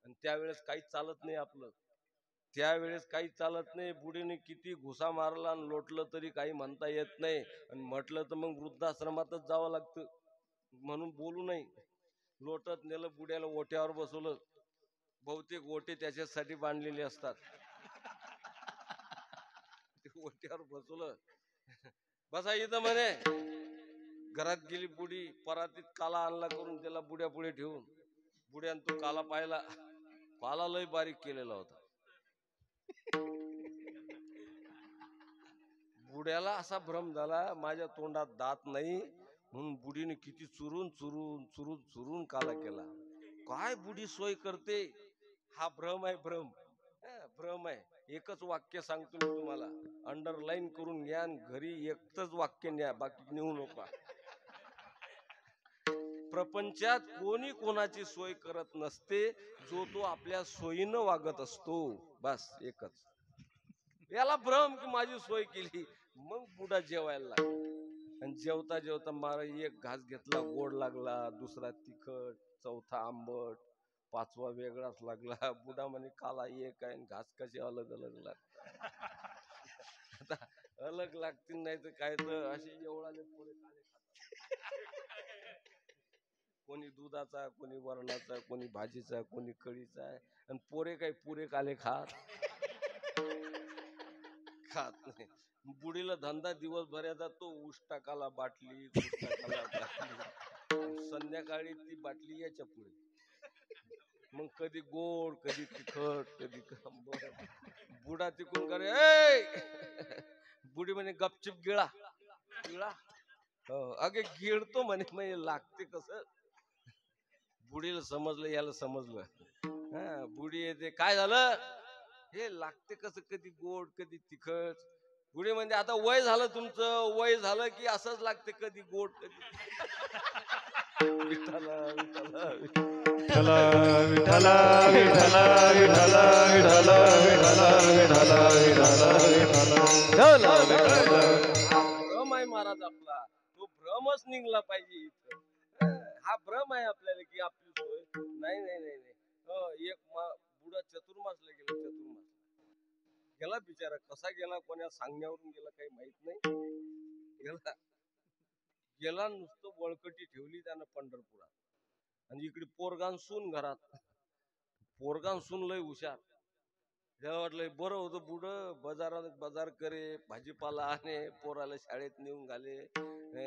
आणि त्यावेळेस काहीच चालत नाही आपलं. त्यावेळेस काही चालत नाही. बुडीने किती घुसा मारला आणि लोटलं तरी काही म्हणता येत नाही. आणि म्हटलं तर मग वृद्धाश्रमातच जावं लागतं. म्हणून बोलू नाही. लोटत नेलं, बुड्याला ओट्यावर बसवलं. बहुतेक ओटे त्याच्यासाठी बांधलेले असतात. ते ओट्यावर बसवलं, बसा इथं म्हणे. घरात गेली बुडी, परातीत काला आणला करून त्याला बुड्या पुढे ठेवून. बुड्यानं तो काला पाहिला, काला लय बारीक केलेला होता. बुड्याला असा भ्रम झाला माझ्या तोंडात दात नाही म्हणून बुडीने किती चुरून चुरून चुरून चुरून काला केला. काय बुडी सोय करते, हा भ्रम आहे. भ्रम आहे. एकच वाक्य सांगतो मी तुम्हाला, अंडरलाईन करून घ्या, घरी एकच वाक्य न्या, बाकी नेऊ नका. प्रपंचात कोणी कोणाची सोय करत नसते, जो तो आपल्या सोयीनं वागत असतो. बस एकच. याला भ्रम की माझी सोय केली. मग बुडा जेवायला लागला. आणि जेवता जेवता मला एक घास घेतला, गोड लागला, दुसरा तिखट, चौथा आंबट, पाचवा वेगळाच लागला. बुडा म्हणे काला एक आहे, घास कसे अलग अलग लागतात. अलग लागतील नाही तर काय, तर असे एवढाले पोरे काले खातात. कोणी दुधाचा, कोणी वरणाचा, कोणी भाजीचा, कोणी कढीचा आहे. आणि पोरे काही पुरे काले खात नाही. बुडीला धंदा दिवसभराचा तो ऊस टाकाला बाटली, ऊस टाकाला बाटली. संध्याकाळी ती बाटली याच्या पुढे. मग कधी गोड, कधी तिखट, कधी आंबट. बुडा तिकून करे, बुडी म्हणे गपचिप गिळा गिळा. अगे गिळतो म्हणे, लागते कसं. बुडीला समजलं, याला समजलं. हा बुडी येते, काय झालं हे लागते कसं, कधी गोड कधी तिखट. बुडी म्हणजे आता वय झालं तुमचं, वय झालं की असंच लागते, कधी गोड कधी विठ्ठला विठ्ठला विठ्ठला विठ्ठला विठ्ठला विठ्ठला विठ्ठला विठ्ठला विठ्ठला विठ्ठला. भ्रम आहे महाराज आपला, तो भ्रमच निघला पाहिजे इथं. हा भ्रम आहे आपल्याला की आपली सोय नाही नाही नाही नाही. एक बुडा चतुर्मासला गेला, चतुर्मास गेला बिचारा, कसा गेला कोणा सांगण्यावरून गेला काही माहित नाही. गेला गेला नुसतं बळकटी ठेवली त्यानं पंढरपुरात. आणि इकडे पोरगान सून घरात, पोरगान सून लय हुशार. त्याला वाटलं बरं होतं बुड बाजारात बाजार करे, भाजीपाला आणे, पोराला शाळेत नेऊन घाले.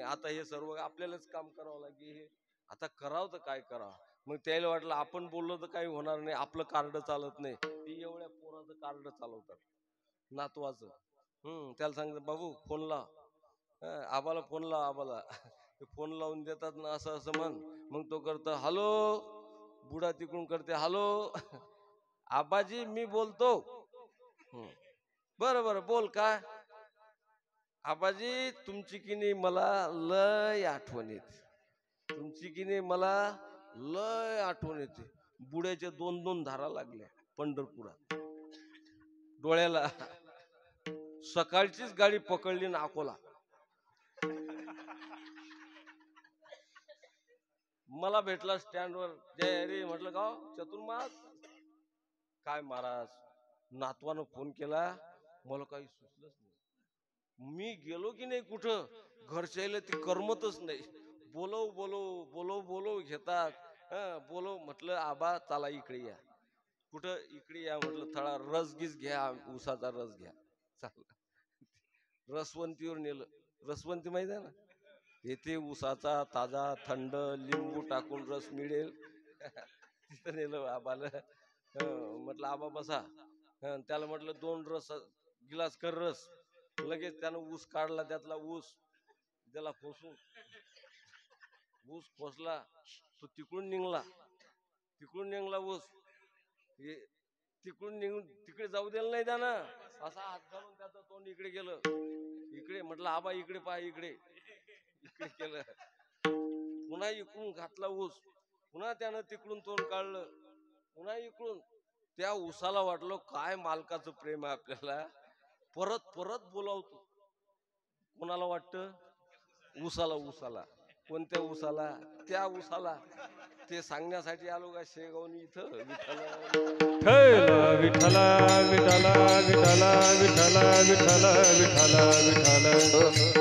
आता हे सर्व आपल्यालाच काम करावं लागेल. आता करावं तर काय करावं. मग त्याला वाटलं आपण बोललो तर काही होणार नाही, आपलं कार्ड चालत नाही. ती एवढ्या पोराचं कार्ड चालवतात नातवाचं. त्याला सांगतात बाबू फोन लाव, आबाला फोन लाव, आबाला फोन लावून देतात ना, असं असं म्हण. मग तो करतो हॅलो, बुडा तिकडून करते हॅलो आबाजी मी बोलतो. बरं बरं बोल काय आबाजी, तुमची की नाही मला लय आठवण येते, तुमची की नाही मला लय आठवण येते. बुड्याच्या 2-2 धारा लागल्या पंढरपुरात डोळ्याला. सकाळचीच गाडी पकडली ना अकोला. मला भेटला स्टँडवर, जय हरी. म्हटलं का चतुर्मास, काय महाराज नातवानं फोन केला, मला काही सुचलंच नाही. मी गेलो की नाही कुठं, घरच्याला ती करमतच नाही. बोलव बोलव बोलव बोलव घेतात. बोलव म्हटलं आबा चला इकडे या. कुठं इकडे या म्हटलं, थोडा रस गीस घ्या, उसाचा रस घ्या. चालला रसवंतीवर नेलं. रसवंती माहिती आहे ना, येथे उसाचा ताजा थंड लिंबू टाकून रस मिळेल. तिथं नेलं आबाला. म्हटलं आबा बसा. त्याला म्हटलं 2 रस गिलास कर रस. लगेच त्यानं ऊस काढला, त्यातला ऊस त्याला खोसून, ऊस खोसला तो तिकडून निघला ऊस. तिकडून निघून तिकडे जाऊ दिलं नाही त्यानं. असा हात घालून त्याचं तोंड इकडे गेलं. इकडे म्हटलं आबा इकडे पहा, इकडे इकडे केलं. पुन्हा इकडून घातला ऊस, पुन्हा त्यानं तिकडून तोंड काढलं, पुन्हा इकडून. त्या ऊसाला वाटलं काय मालकाचं प्रेम आहे आपल्याला, परत परत बोलावतो. कोणाला वाटतं, ऊसाला. कोणत्या ऊसाला, त्या ऊसाला. ते सांगण्यासाठी आलो का शेगावनी इथं. विठ्ठला विठ्ठला विठ्ठला विठ्ठला विठ्ठला विठ्ठला विठ्ठला विठ्ठला.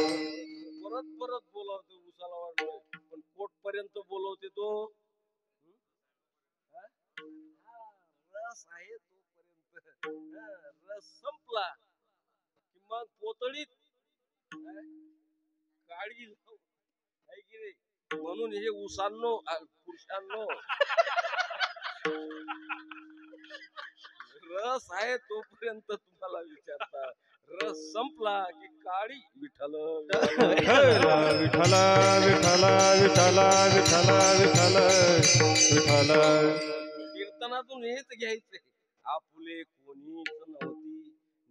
परत बोलावतो ऊसाला वाटलं, पण पोट पर्यंत बोलवते तो. रस आहे तोपर्यंत, रस संपला कि मग पोतळीत काळी आहे की नाही. म्हणून हे ऊसांनो पुरुषांनो, रस आहे तोपर्यंत तुम्हाला विचारता, रस संपला की काळी. विठ्ठला विठ्ठला विठ्ठला विठ्ठला विठ्ठला विठ्ठला विठ्ठला. कीर्तनातून हेच घ्यायचंय. आपुले कोणीच नव्हती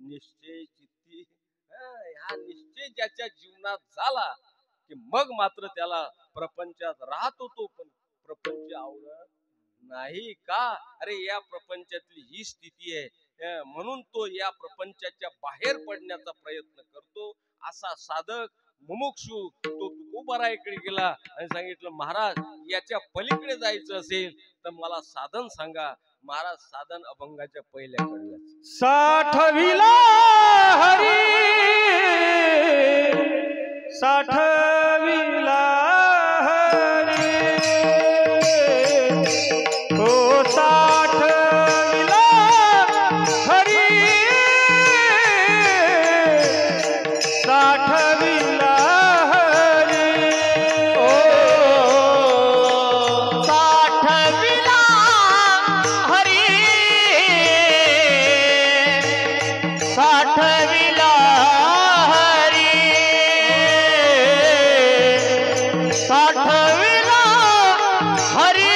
निश्चय चित्ती. हा निश्चय ज्याच्या जीवनात झाला की मग मात्र त्याला प्रपंचात राहतो तो, पण प्रपंच आवडत नाही का. अरे या प्रपंचातली ही स्थिती आहे, म्हणून तो या प्रपंचाच्या बाहेर पडण्याचा प्रयत्न करतो. असा साधक मुमुक्षू तो तुकोबाराकडे गेला आणि सांगितलं महाराज याच्या पलीकडे जायचं असेल तर मला साधन सांगा. महाराज साधन अभंगाच्या पहिल्या कडव्यात. साठविला हरी साठविला हरी हो साठविला हरी साठविला हरी ओ साठविला हरी साठविला साठविला हरी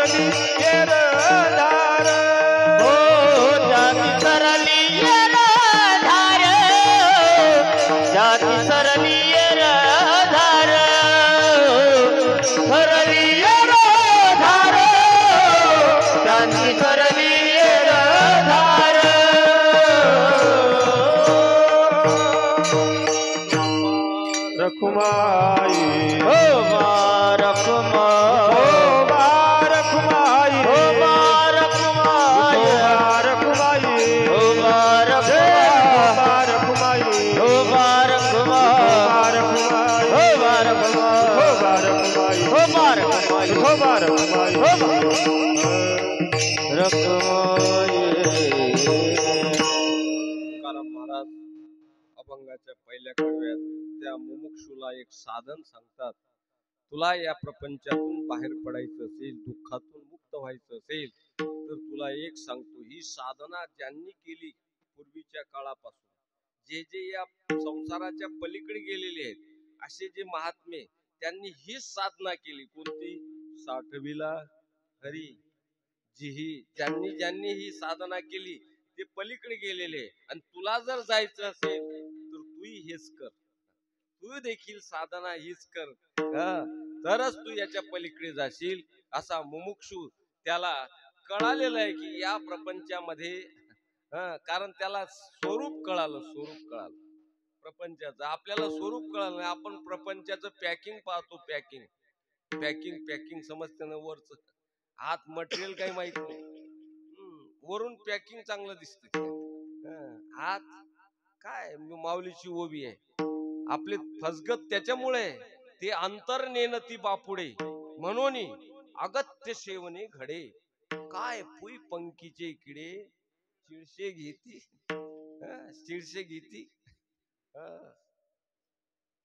सरली येर धार हो जाती सरली येर धार जाती सरली येर धार सरली येर धार जाती सरली येर धार रखुमाई हो रखुमा हो रखुमाई हो रखुमाई रखुमाई हो रखुमाई हो रखुमा रखुमाई हो रखुमा हो रखुमाई हो रखुमाई हो रखुमाई हो रखुमाई तुकाराम महाराज अभंगाच्या पहिल्या कडव्यात त्या मुमुक्षूला एक साधन सांगतात. तुला या प्रपंचातून बाहेर पडायचं असेल, दुःखातून मुक्त व्हायचं असेल, तर तुला एक सांगतो, ही साधना ज्यांनी केली पूर्वीच्या काळापासून, जे जे या संसाराच्या पलीकडे गेलेले आहेत, असे जे महात्मे, त्यांनी हीच साधना केली. कोणती? साठविला हरी जी ज्यांनी ज्यांनी ही साधना केली ते पलीकडे गेलेले. आणि तुला जर जायचं असेल तर तूही हेच कर, तू देखील साधना हीच कर, तरच तू याच्या पलीकडे जाशील. असा मुमुक्षू, त्याला कळालेलं आहे की या प्रपंचामध्ये, कारण त्याला स्वरूप कळालं, स्वरूप कळालं प्रपंचाचं. आपल्याला स्वरूप कळालं नाही, आपण प्रपंचाचं पॅकिंग पाहतो, पॅकिंग पॅकिंग पॅकिंग समजते ना, वरच आत मटेरियल काही माहित नाही. वरून पॅकिंग चांगलं दिसत, आत काय माऊलीची ओबी आहे आपली फसगत. त्याच्यामुळे ते अंतर नेनती बापुडे म्हणून अगत्य सेवने घडे, काय पुई पंखीचे किडे चिडशे घेती, चिडशे घेती.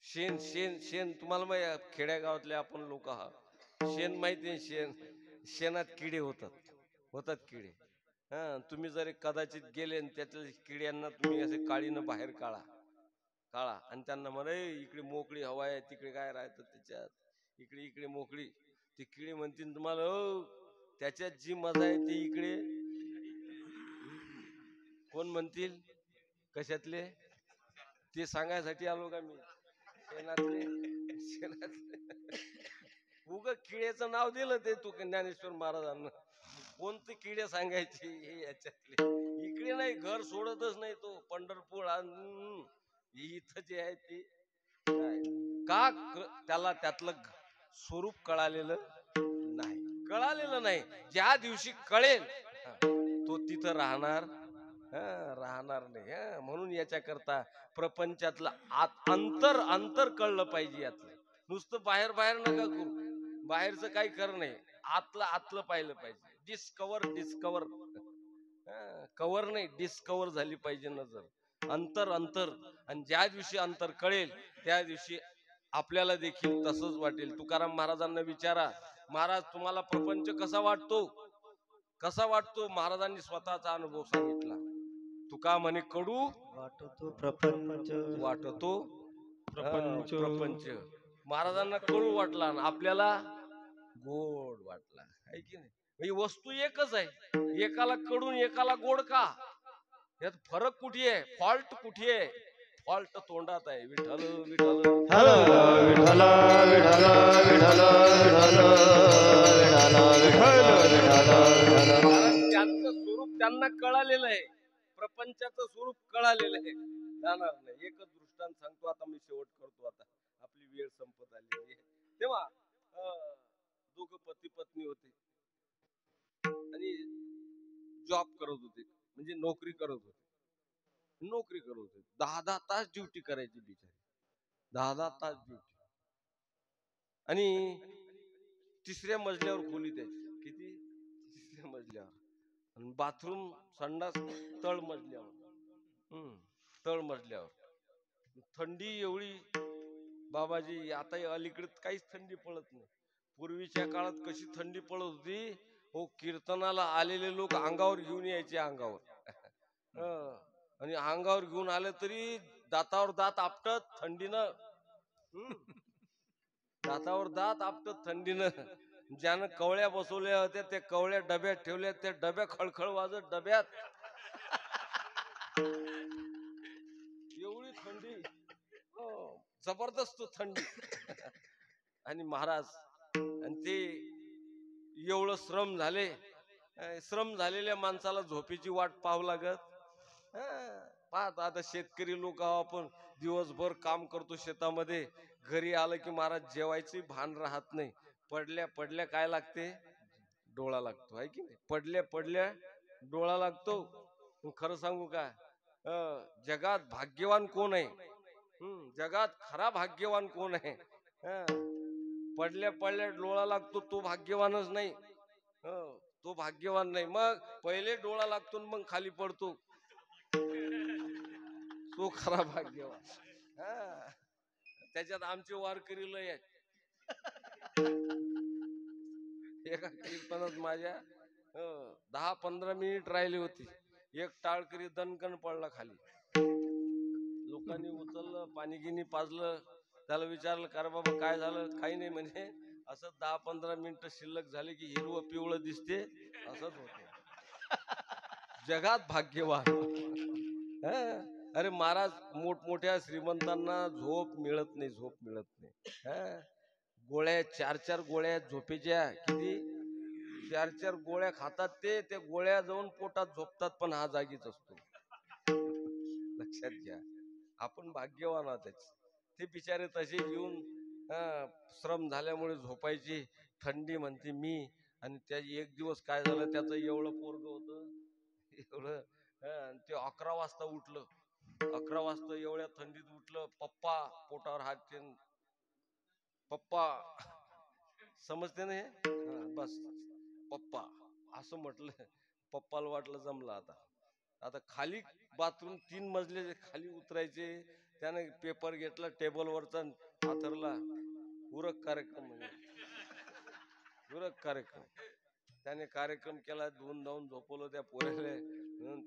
शेण शेण शेण तुम्हाला माहिती, खेड्यागावातले आपण लोक आहात, शेण माहिती आहे, शेणात किडे होतात किडे. तुम्ही जर कदाचित गेले आणि त्यातल्या किड्यांना तुम्ही असे काळीनं बाहेर काढा आणि त्यांना म्हणा इकडे मोकळी हवा आहे, तिकडे काय राहतं त्याच्यात, इकडे इकडे मोकळी, ते किडे म्हणतील तुम्हाला त्याच्यात जी मजा आहे ती इकडे. कोण म्हणतील? कशातले? ते सांगायसाठी आलो का मी? शेणातले उग किड्याचं नाव दिलं ते तू ज्ञानेश्वर महाराजांना. कोणते किडे सांगायचे हे याच्यातले? इकडे नाही, घर सोडतच नाही तो पंढरपूर. इथं जे आहे ते का त्याला त्यातलं स्वरूप कळालेलं नाही. ज्या दिवशी कळेल तो तिथं राहणार नाही. म्हणून याच्याकरता प्रपंचातलं अंतर कळलं पाहिजे. यातलं नुसतं बाहेर नका करू, बाहेरचं काही कर नाही, आतलं पाहिलं पाहिजे. डिस्कवर कवर नाही, डिस्कवर झाली पाहिजे नजर. अंतर. आणि ज्या दिवशी अंतर कळेल त्या दिवशी आपल्याला देखील तसंच वाटेल. तुकाराम महाराजांना विचारा, महाराज तुम्हाला प्रपंच कसा वाटतो? महाराजांनी स्वतःचा अनुभव सांगितला. तुका म्हणे कडू वाटतो प्रपंच, वाटतो प्रपंच. महाराजांना कडू वाटला आणि आपल्याला गोड वाटला, आहे की नाही? ही वस्तू एकच आहे, एकाला कडून एकाला गोड का? यात फरक कुठे आहे? फॉल्ट कुठे आहे? फॉल्ट तोंडात आहे. विठ्ठल विठ्ठल विठ्ठल विठ्ठल कारण त्यांचं स्वरूप त्यांना कळालेलं आहे, प्रपंचाचं स्वरूप कळालेलं आहे, जाणार नाही. एकच दृष्टांत सांगतो, आता मी शेवट करतो. आता आपली वेळ संपत आली आहे. तेव्हा दोघं पती पत्नी होते आणि जॉब करत होते, म्हणजे नोकरी करत होते. 10 तास ड्युटी करायची बिचारी, 10 तास ड्युटी. आणि तिसऱ्या मजल्यावर खोली त्याची. किती? तिसऱ्या मजल्यावर. आणि बाथरूम संडास तळ मजल्यावर. थंडी एवढी बाबाजी, आता अलीकडे काहीच थंडी पडत नाही. पूर्वीच्या काळात कशी थंडी पडत होती हो, कीर्तनाला आलेले लोक अंगावर घेऊन यायचे, अंगावर. आणि अंगावर घेऊन आले तरी दातावर दात आपटत थंडीनं, दातावर दात आपटत थंडीनं ज्यानं कवळ्या बसवल्या होत्या ते कवळ्या डब्यात ठेवल्या, ते डब्या खळखळ वाजत डब्यात एवढी थंडी, हो, जबरदस्त थंडी. आणि महाराज, आणि ते एवढं श्रम झाले, श्रम झालेल्या माणसाला झोपेची वाट पाहावं लागत. पाहत आता शेतकरी लोक आपण दिवसभर काम करतो शेतामध्ये, घरी आलं की महाराज जेवायची भान राहत नाही. पडल्या पडल्या काय लागते, डोळा लागतो, आहे की नाही? पडल्या पडल्या डोळा लागतो. खरं सांगू का, जगात भाग्यवान कोण आहे? जगात खरा भाग्यवान कोण आहे? पडल्या पडल्या डोळा लागतो तो भाग्यवानच नाही. तो भाग्यवान नाही. मग पहिले डोळा लागतो मग खाली पडतो, तो खरा भाग्यवान. त्याच्यात आमचे वारकरी लय आहेत. एका कीर्तनात माझ्या 10-15 मिनिट राहिली होती, एक टाळकरी दणकन पडला खाली. लोकांनी उचललं, पाणी गिनी पाजलं, त्याला विचारलं का रे बाबा काय झालं? काही नाही म्हणे, असं 10-15 मिनिटं शिल्लक झाले की हिरवं पिवळं दिसते, असंच होते. जगात भाग्यवान. अरे महाराज, मोठमोठ्या श्रीमंतांना झोप मिळत नाही, झोप मिळत नाही. गोळ्या 4-4 गोळ्या झोपेच्या, किती 4-4 गोळ्या खातात ते गोळ्या जाऊन पोटात झोपतात, पण हा जागीच असतो. लक्षात घ्या, आपण भाग्यवान आहोत. ते बिचारे तसे येऊन श्रम झाल्यामुळे झोपायची, थंडी म्हणते मी. आणि त्या एक दिवस काय झालं, त्याचं एवढं पोरग होतं, एवढं, ते 11 वाजता उठलं. 11 वाजता एवढ्या थंडीत उठलं. पप्पा, पोटावर हात ठेवून, पप्पा, समजते ना हे? बस पप्पा असं म्हटलं. पप्पाला वाटलं जमलं आता. आता खाली बाथरूम 3 मजले खाली उतरायचे. त्याने पेपर घेतला टेबलवरचा, हातरला, उरक कार्यक्रम म्हणजे उरक कार्यक्रम. त्याने कार्यक्रम केला, धुवून धावून झोपवलं त्या पोऱ्याला.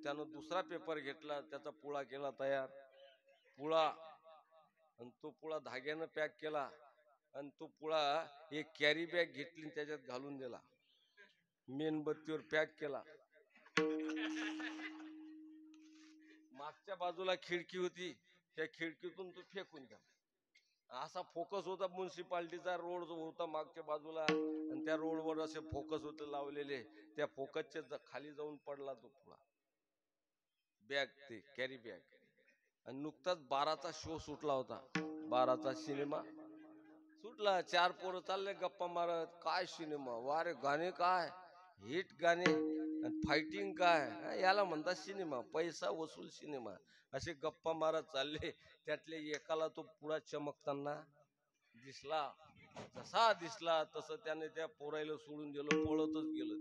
त्यानं दुसरा पेपर घेतला, त्याचा पुळा केला तयार. पुळा, आणि तो पुळा धाग्यानं पॅक केला, आणि तो पुळा एक कॅरी बॅग घेतली, त्याच्यात घालून दिला, मेणबत्तीवर पॅक केला. मागच्या बाजूला खिडकी होती, त्या खिडकीतून तो फेकून द्या. असा फोकस होता म्युन्सिपाल्टीचा, रोड जो होता मागच्या बाजूला, आणि त्या रोडवर असे फोकस होते लावलेले, त्या फोकसच्या खाली जाऊन पडला तो पुळा. बॅग, ते कॅरी बॅग. आणि नुकताच 12चा शो सुटला होता, 12चा सिनेमा सुटला. 4 पोरं चालले गप्पा मारत, काय सिनेमा, वारे गाणे काय हिट गाणे, फायटिंग काय, याला म्हणतात सिनेमा, पैसा वसूल सिनेमा. असे गप्पा मारत चालले. त्यातले एकाला तो पुळा चमकताना दिसला. जसा दिसला तसं त्याने त्या पोरायला सोडून दिलं, पळतच गेलं.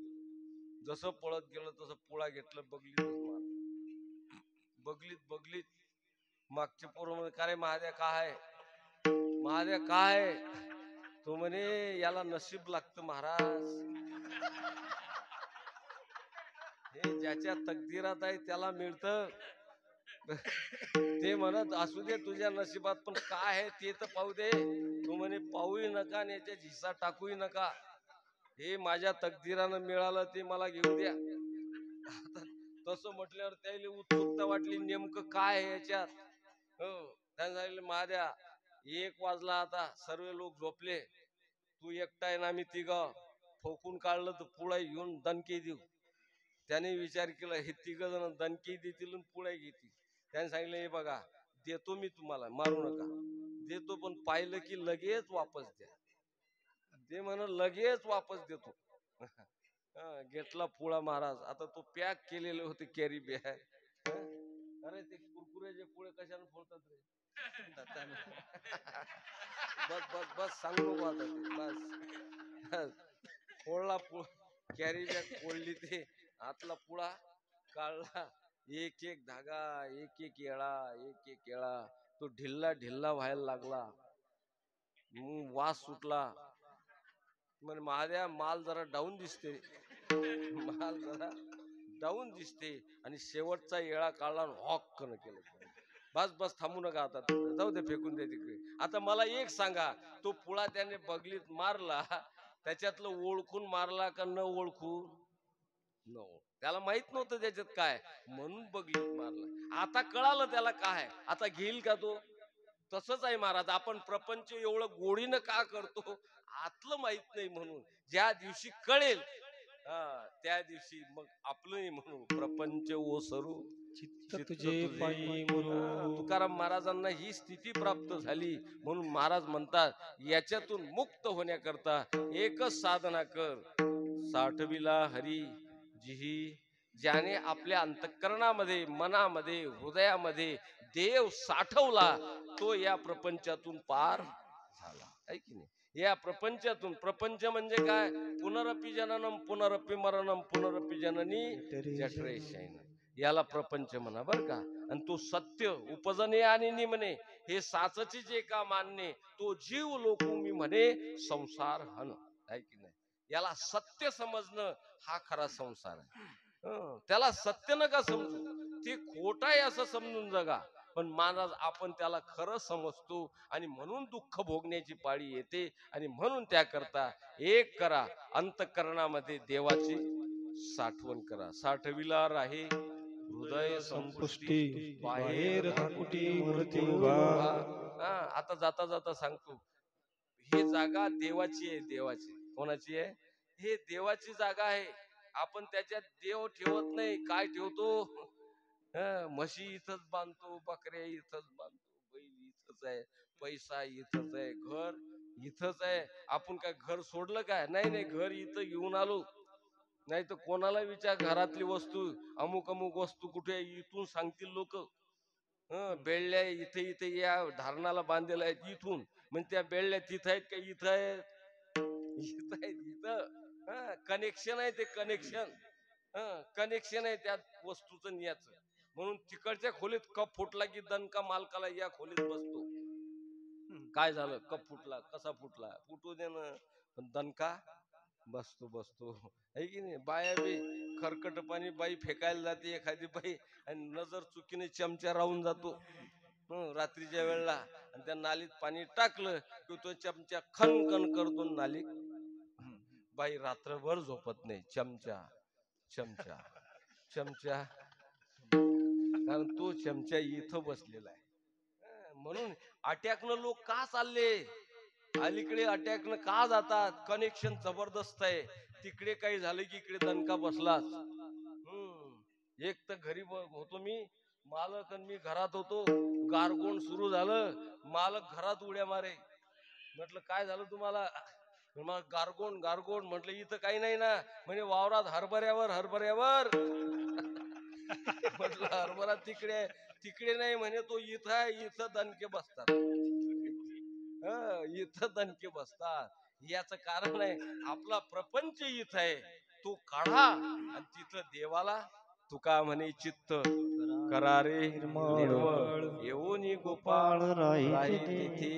जसं पळत गेलं तसं पुळा घेतलं, बगलीत बगलीत मागचे पोरं म्हणे, का रे महाद्या काय, महाद्या काय? तो म्हणे, याला नशीब लागतं महाराज, हे ज्याच्या तकदीरात आहे त्याला मिळतं. ते म्हणत असू दे तुझ्या नशिबात, पण काय आहे ते तर पाहू दे. तो म्हणे, पाहूही नका आणि याच्या हिस्सा टाकूही नका, हे माझ्या तकदीरानं मिळालं, ते मला घेऊ द्या. तसं म्हटल्यावर त्याला उत्सुकता वाटली, नेमकं काय आहे याच्यात. हो, त्याने सांगितलं, महाद्या 1 वाजला, आता सर्व लोक झोपले, तू एकटा आहे ना, आम्ही 3 ठोकून काढलं तर पुळा घेऊन दणके देऊ. त्याने विचार केला, हे 3 जण दणके देतील आणि पुळ्या घेतील. त्याने सांगितलं, हे बघा, देतो मी तुम्हाला, मारू नका, देतो, पण पाहिलं की लगेच वापस द्या. ते म्हण लगेच वापस देतो. घेतला पुळा महाराज. आता तो पॅक केलेले होते कॅरी बॅग. अरे ते कुरकुऱ्याचे पुळे कशाने फोडतात रे? बस बस बस, सांगू नको आता ते, बस. फोडला कॅरी बॅग, फोडली, ते आतला पुळा काढला, एक एक धागा, एक एक येळा, तो ढिल्ला ढिल्ला व्हायला लागला. वास सुटला. म्हणजे महाद्या, माल जरा डाऊन दिसते, माल जरा डाऊन दिसते. आणि शेवटचा येळा काढला, हॉक्कन केलं. बस बस, थांबू नका आता, जाऊ दे, फेकून दे तिकडे. आता मला एक सांगा, तो पुळा त्याने बगलीत मारला, त्याच्यातलं ओळखून मारला का न ओळखून? न त्याला माहित नव्हतं त्याच्यात काय, म्हणून बघलीत मारलं. आता कळालं त्याला काय, आता घेईल का तो? तसंच आहे महाराज, आपण प्रपंच एवढं गोडीनं का करतो, आतलं माहित नाही म्हणून. ज्या दिवशी कळेल त्या दिवशी मग आपलंही म्हणून प्रपंच ओसरू चित्त तुझे पायी मुरू. तुकाराम महाराजांना ही स्थिती प्राप्त झाली म्हणून महाराज म्हणतात, याच्यातून मुक्त होण्याकरता एकच साधना कर, साठविला हरी जिही. ज्याने आपल्या अंतःकरणामध्ये, मनामध्ये, हृदयामध्ये देव साठवला, तो या प्रपंचातून पार झाला, आहे की नाही? या प्रपंचातून, प्रपंच म्हणजे काय? पुनरपि जननम पुनरपि मरणम पुनरपि जननी जठरे शयनम, याला प्रपंच म्हणा बर का. आणि तो सत्य उपजने आणि निमने, हे साचचीच एका मानणे, तो जीव लोकू मी म्हणे संसार हन, आहे की नाही? याला सत्य समजणं हा खरा संसार आहे. त्याला सत्य नका समजू, ते खोट आहे असं समजून जगा. पण महाराज आपण त्याला खरं समजतो आणि म्हणून दुःख भोगण्याची पाळी येते. आणि म्हणून त्याकरता एक करा, अंतःकरणामध्ये देवाची साठवण करा. साठविला राहे हृदय संपुष्टी, बाहेर धाकुटी मूर्ती उभा. आता जाता जाता सांगतो, ही जागा देवाची आहे. देवाची कोणाची आहे? हे देवाची जागा आहे. आपण त्याच्यात देव ठेवत नाही. काय ठेवतो? म्हशी इथंच बांधतो, बकऱ्या इथंच बांधतो, बैल इथंच आहे, पैसा इथंच आहे, घर इथंच आहे. आपण काय घर सोडलं काय? नाही नाही, घर इथं घेऊन आलो. नाही तर कोणाला विचार, घरातली वस्तू अमुक अमुक वस्तू कुठे इथून सांगतील लोक. बेळल्या इथे इथे या धारणाला बांधलेल्या आहेत इथून, म्हणजे त्या बेळल्या तिथं आहेत का इथं आहेत? इथं आहेत. इथं कनेक्शन आहे, ते कनेक्शन कनेक्शन आहे त्या वस्तूचं न्याचं. म्हणून तिकडच्या खोलीत कप फुटला की दणका मालकाला या खोलीत बसतो. काय झालं? कप फुटला. कसा फुटला? फुटू दे ना, पण दणका बसतो बसतो, आहे की नाही? बाया बी खरकट पाणी बाई फेकायला जाते एखादी बाई, आणि नजर चुकीने चमचा राहून जातो रात्रीच्या वेळेला, आणि त्या नालीत पाणी टाकलं की तो चमचा खनखन करतो नालीत. बाई रात्रभर झोपत नाही. चमचा चमचा चमचा, कारण तो चमचा इथं बसलेला आहे. म्हणून अटॅकनं लोक का चालले अलीकडे? अटॅकनं का जातात? कनेक्शन जबरदस्त आहे. तिकडे काही झालं की इकडे दणका बसलाच. एक तर घरी होतो मी, मालक आणि मी घरात होतो, गारगोण सुरू झालं. मालक घरात उड्या मारे. म्हटलं काय झालं तुम्हाला? गारगोण गारगोण. म्हटलं इथं काही नाही ना. म्हणजे वावरात हरभऱ्यावर हरभऱ्यावर. म्हटलं हरभरा तिकडे तिकडे नाही म्हणे, तो इथं आहे. इथं दणके बसतात. इथं दणके बसतात. याचं कारण आहे आपला प्रपंच इथं आहे, तो काढा आणि तिथं देवाला तुका म्हणे चित्त करारे निर्मळ, येऊन गोपाळ राही तिथे.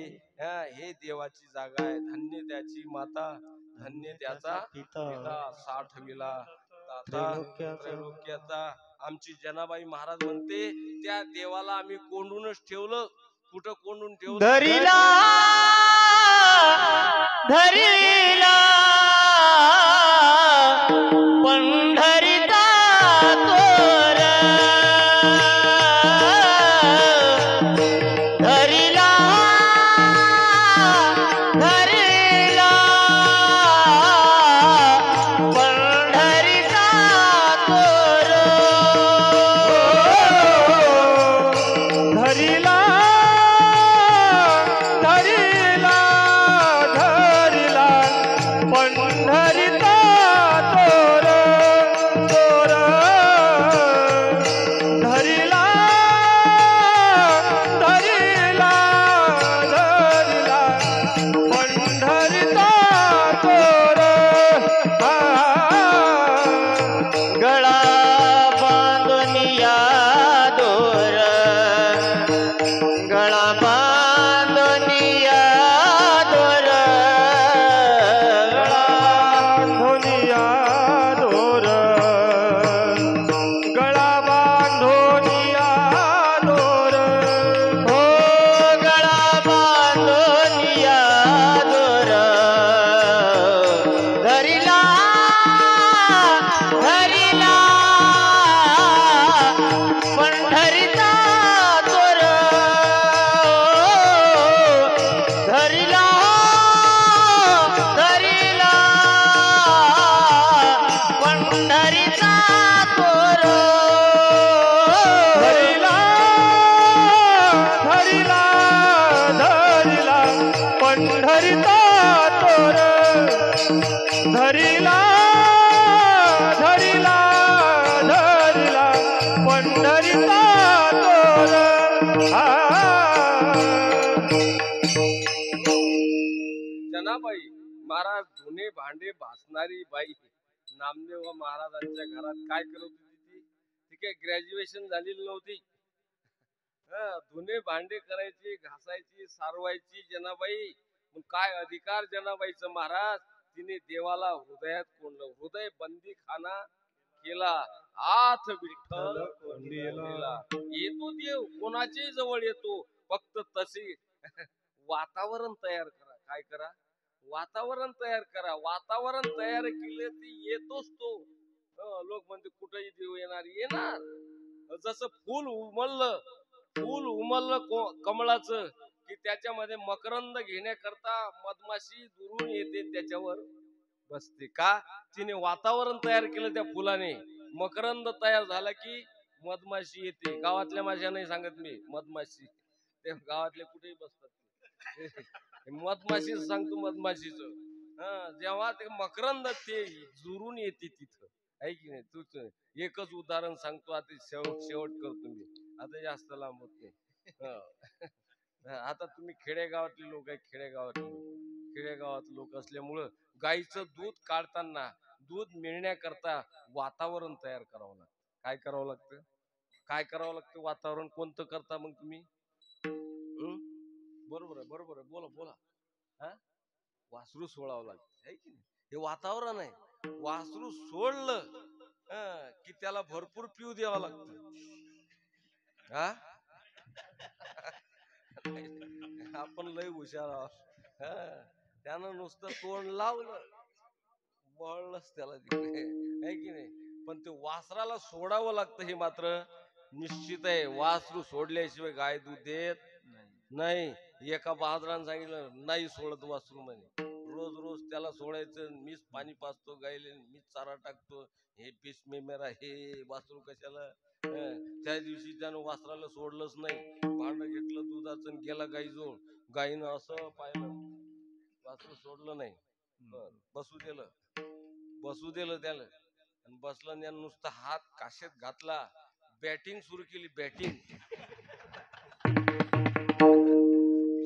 हे देवाची जागा आहे. धन्य त्याची माता, धन्य त्याचा पिता, साठविला त्रैलोक्याचा. आमची जनाबाई महाराज म्हणते, त्या देवाला आम्ही कोंडूनच ठेवलं. कुठं कोंडून ठेवलं? धरिला धरिला पंढरीचा तोर, धरिला धरिला पंढरीचा तोर, धरिला धरिला धरिला धरिला धरिला धरिला पंढरीचा तोर जनाबाई महाराज धुणे भांडे भासणारी बाई नामदेव महाराजांच्या घरात काय करत होती ती काय ग्रॅज्युएशन झालेली नव्हती. धुणे भांडे करायची, घासायची, सारवायची जनाबाई. मग काय अधिकार जनाबाईचं महाराज. तिने देवाला हृदयात कोंडलं, हृदय बंदी खाना केला. आथ विठ्ठल कोंडीला. येतो देव कोणाच्याही जवळ येतो, फक्त तसे वातावरण तयार करा. काय करा? वातावरण तयार करा. वातावरण तयार केले ती येतोच तो. लोक म्हणते कुठेही देव येणार, येणार. जसं फूल उमललं कमळाचं की त्याच्यामध्ये मकरंद घेण्याकरता मधमाशी दुरून येते, त्याच्यावर बसते. का? तिने वातावरण तयार केलं त्या फुलाने. मकरंद तयार झाला की मधमाशी येते. गावातल्या माश्या नाही सांगत मी, मधमाशी. ते गावातले कुठेही बसतात. मधमाशीच सांगतो, मधमाशीच. जेव्हा ते मकरंद ते जुरून येते तिथं, आहे की नाही. तूच एकच उदाहरण सांगतो, आता शेवट करतो मी, आता जास्त लांब होत नाही. आता तुम्ही खेडेगावातले लोक आहे, खेडेगावात लोक असल्यामुळं गाईचं दूध काढताना दूध मिळण्याकरता वातावरण तयार करावं लागतं. काय करावं लागतं? काय करावं लागतं? वातावरण कोणतं करता मग तुम्ही? बरोबर आहे, बोला. वासरू सोडावं लागतं, है की नाही. हे वातावरण आहे. वासरू सोडलं की त्याला भरपूर पिऊ द्यावं लागतं. आपण लय हुशार आहोत. त्यानं नुसतं तोंड लावलं, बळलंच त्याला तिकडे, है की नाही. पण ते वासराला सोडावं लागतं, हे मात्र निश्चित आहे. वासरू सोडल्याशिवाय गाय दूध देत नाही. एका बहादरानं सांगितलं, नाही सोडत वासरू म्हणे. रोज त्याला सोडायचं. मीच पाणी पाजतो गायले, मीच चारा टाकतो. हे पीस मे मेरा, हे वासरू कशाला. त्या दिवशी त्यानं वासराला सोडलंच नाही. भांड घेतलं दुधाचं, गेला गाईजवळ. गाईनं असं पाहिलं, वासरू सोडलं नाही. बसू दिलं त्याला. आणि बसलं आणि नुसता हात काशेत घातला, बॅटिंग सुरू केली. बॅटिंग,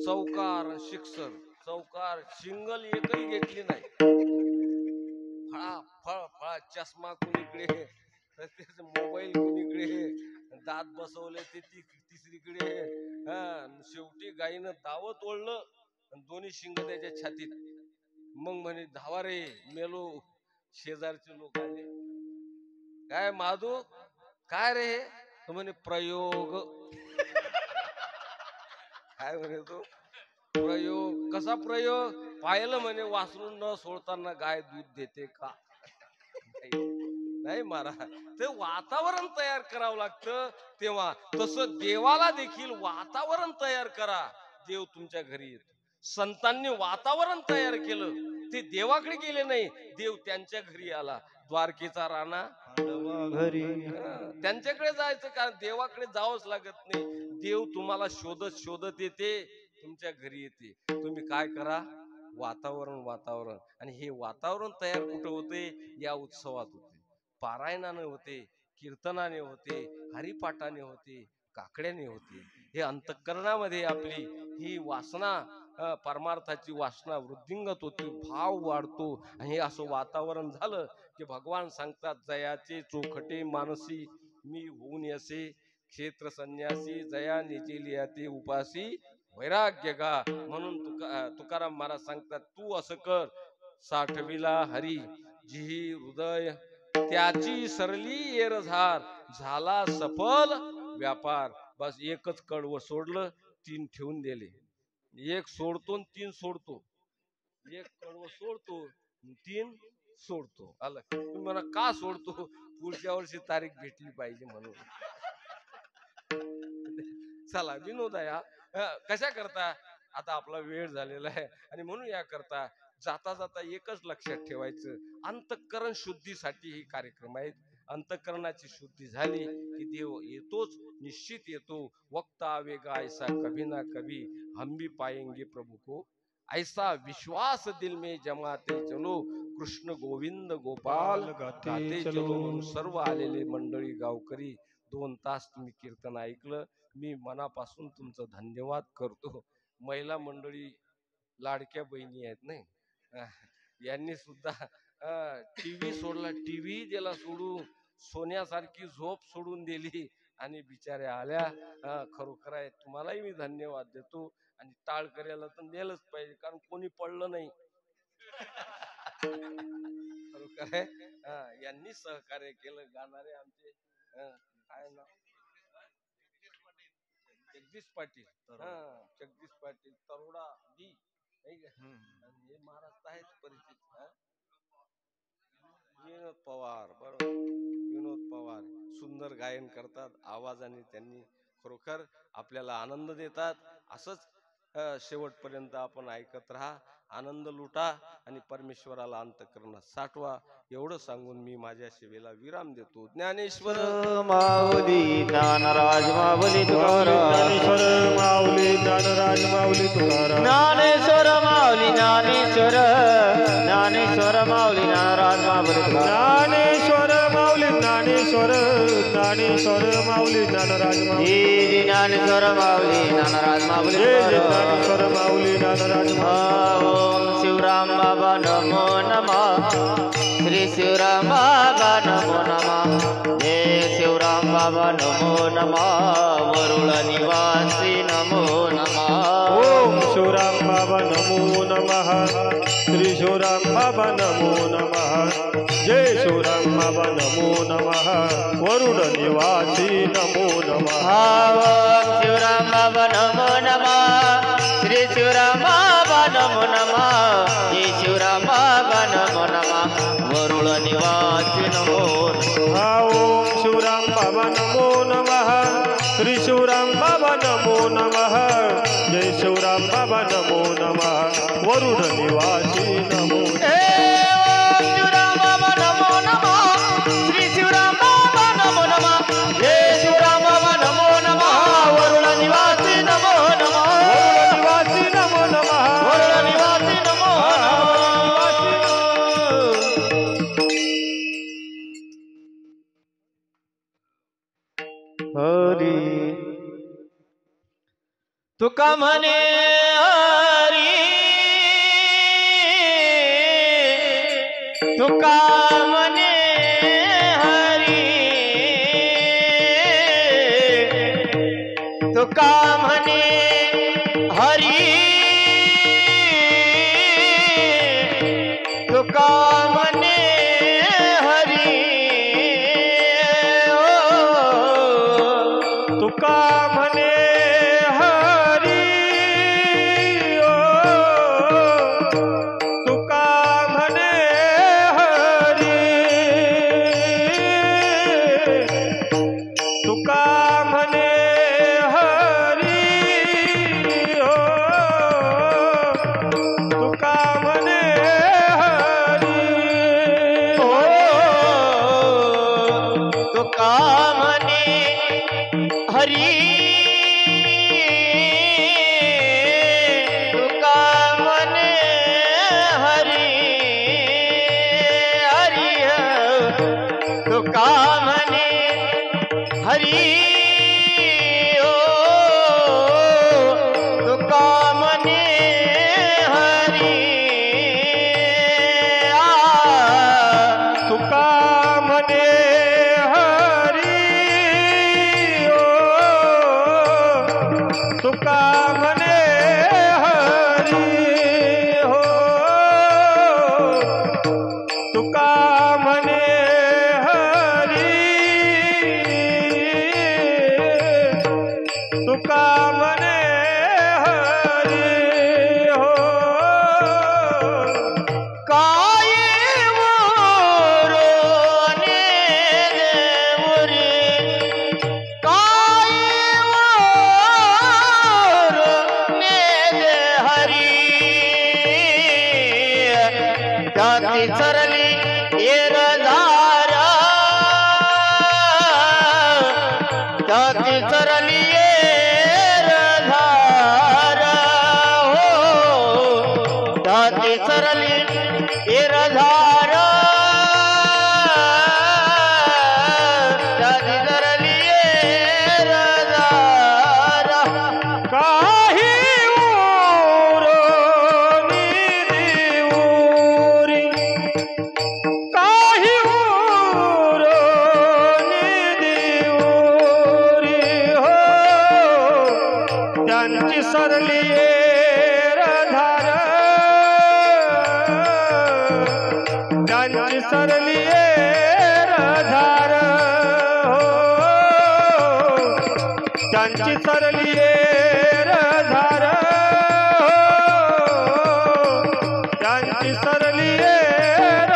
चौकार सिक्सर, चौकार सिंगल एकही घेतली नाही. फळा चष्मा कुणीकडे, मोबाईल कुणीकडे, दात बसवले ते तिसरीकडे. शेवटी गाईनं दावत ओढलं आणि दोन्ही शिंग त्याच्या छातीत. मग म्हणे, धावा रे मेलो. शेजारचे लोक आले, काय माधू, काय रे हे? म्हणे प्रयोग. काय म्हणे तो? प्रयोग. कसा प्रयोग? पाहिलं म्हणे, वासरून न सोडताना गाय दूध देते का? नाही महाराज, ते वातावरण तयार करावं लागतं. तेव्हा तसं देवाला देखील वातावरण तयार करा, देव तुमच्या घरी येतो. संतांनी वातावरण तयार केलं, ते देवाकडे गेले नाही, देव त्यांच्या घरी आला. द्वारकेचा राणा घरी. त्यांच्याकडे जायचं, कारण देवाकडे जावंच लागत नाही. देव तुम्हाला शोधत येते, तुमच्या घरी येते. तुम्ही काय करा? वातावरण. आणि हे वातावरण तयार कुठं होते? या उत्सवात होते, पारायणाने होते, कीर्तनाने होते, हरिपाठाने होते, काकड्याने होते. हे अंतःकरणामध्ये आपली ही वासना, परमार्थाची वासना वृद्धिंगत होती, भाव वाढतो. आणि हे असं वातावरण झालं की भगवान सांगतात, जयाचे चोखटे मानसी मी होऊन यसे, क्षेत्र संन्यासी जया निजेलिया ते उपासी वैराग्य गा. म्हणून तुकाराम महाराज सांगतात, तू असं कर, साठविला हरी जिही हृदय, त्याची सरली येरझार, झाला सफल व्यापार. बस एकच कडवं सोडलं, 3 ठेवून दिले. एक सोडतो 3 सोडतो, एक कडवं सोडतो 3 सोडतो. आलं? तुम्ही म्हणा, का सोडतो? पुढच्या वर्षी तारीख भेटली पाहिजे म्हणून. चला, विनोद आहे हा. कशा करता? आता आपला वेळ झालेला आहे, आणि म्हणून या करता जाता एकच लक्षात ठेवायचं, अंतःकरण शुद्धीसाठी हे कार्यक्रम आहेत. अंतःकरणाची शुद्धी झाली की देव येतोच, निश्चित येतो. वक्त आवेगा ऐसा कभी ना कभी, हम भी पाएंगे प्रभु को ऐसा विश्वास दिल में जमाते चलो, कृष्ण गोविंद गोपाल गाते चलो. म्हणून सर्व आलेले मंडळी गावकरी 2 तास तुम्ही कीर्तन ऐकलं, मी मनापासून तुमचं धन्यवाद करतो. महिला मंडळी लाडक्या बहिणी आहेत नाही, यांनी सुद्धा टीव्ही सोडला, टीव्ही दिला सोडून, सोन्यासारखी झोप सोडून दिली आणि बिचाऱ्या आल्या. खरोखर आहे, तुम्हालाही मी धन्यवाद देतो. आणि टाळ करायला तर नेलंच पाहिजे, कारण कोणी पडलं नाही. खरोखर आहे, यांनी सहकार्य केलं. गाणारे आमचे काय नाव, जगदीश पाटील. जगदीश पाटील तरोडा दी नाही का, हे महाराष्ट्र आहेत परिचित. विनोद पवार, बरोबर, विनोद पवार सुंदर गायन करतात आवाजाने. त्यांनी खरोखर आपल्याला आनंद देतात. असंच शेवटपर्यंत आपण ऐकत राहा, आनंद लुटा आणि परमेश्वराला अंतःकरणात साठवा. एवढं सांगून मी माझ्या सेवेला विराम देतो. ज्ञानेश्वर माऊली ज्ञानराज माऊली तुकाराम, ज्ञानेश्वर माऊली ज्ञानराज माऊली तुकाराम, ज्ञानेश्वर माऊली ज्ञानेश्वर, ज्ञानेश्वर माऊली ज्ञानराज माऊली तुकाराम, ज्ञानेश्वर माऊली ज्ञानेश्वर, ज्ञानेश्वर माऊली ज्ञानराज माऊली, ज्ञानेश्वर माऊली ज्ञानराज माऊली ज्ञानेश्वर माऊली ज्ञानराज माऊली. ओम शिवराम बाबा नमो नमः, श्री शिवराम बाबा नमो नमः, जय शिवराम बाबा नमो नमः, वरुळ निवासी नमो नमः. ओम शिवराम बाबा नमो नमः, श्री शिवराम बाबा नमो नमः, जय शिवराम बाबा नमो नमः, वरुड निवासी नमो नमः. ओम शिवराम बाबा नमो नमः, श्री शिवराम बाबा नमो नमः, जय शिवराम बाबा नमो नमः, वरुळ निवासी नमो नमः. ओम शिवराम बाबा नमो नमः, श्री शिवराम बाबा नमो नमः, जय शिवराम बाबा नमो नमः, वरुड निवासी नमो नमः. शिवराम बाबा नमो नमः, श्री शिवराम बाबा नमो नमः, जय शिवराम बाबा नमो नमः, वरुण निवासी नमो नमः, निवासी नमो नमः, वरुण निवासी नमो नमः. हरी तुका म्हणे हरी, तुका म्हणे हरी, तुका म्हणे हरी, तुका म्हणे हरी. तुका म्हणे हरी, तुका म्हणे हरी, तुका म्हणे हरी, तुका म्हणे हरी, तुका म्हणे हरी, तुका म्हणे हरी, हरी तुका म्हणे हरी, तुका म्हणे हरी. तुका म्हणे हरी, तुका म्हणे हरी, तुका म्हणे हरी, तुका म्हणे हरी. काय मोरोने देवरे, काय मोरोने दे हरी, त्याती सरली येरधारा, त्याती सरली येरधारा, हो त्यांची सरली धार हो त्यांची सरली धार त्यांची सरली धार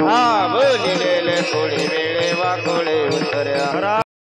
हा बोलिले कोळी वेळे वाकोळे उतर्या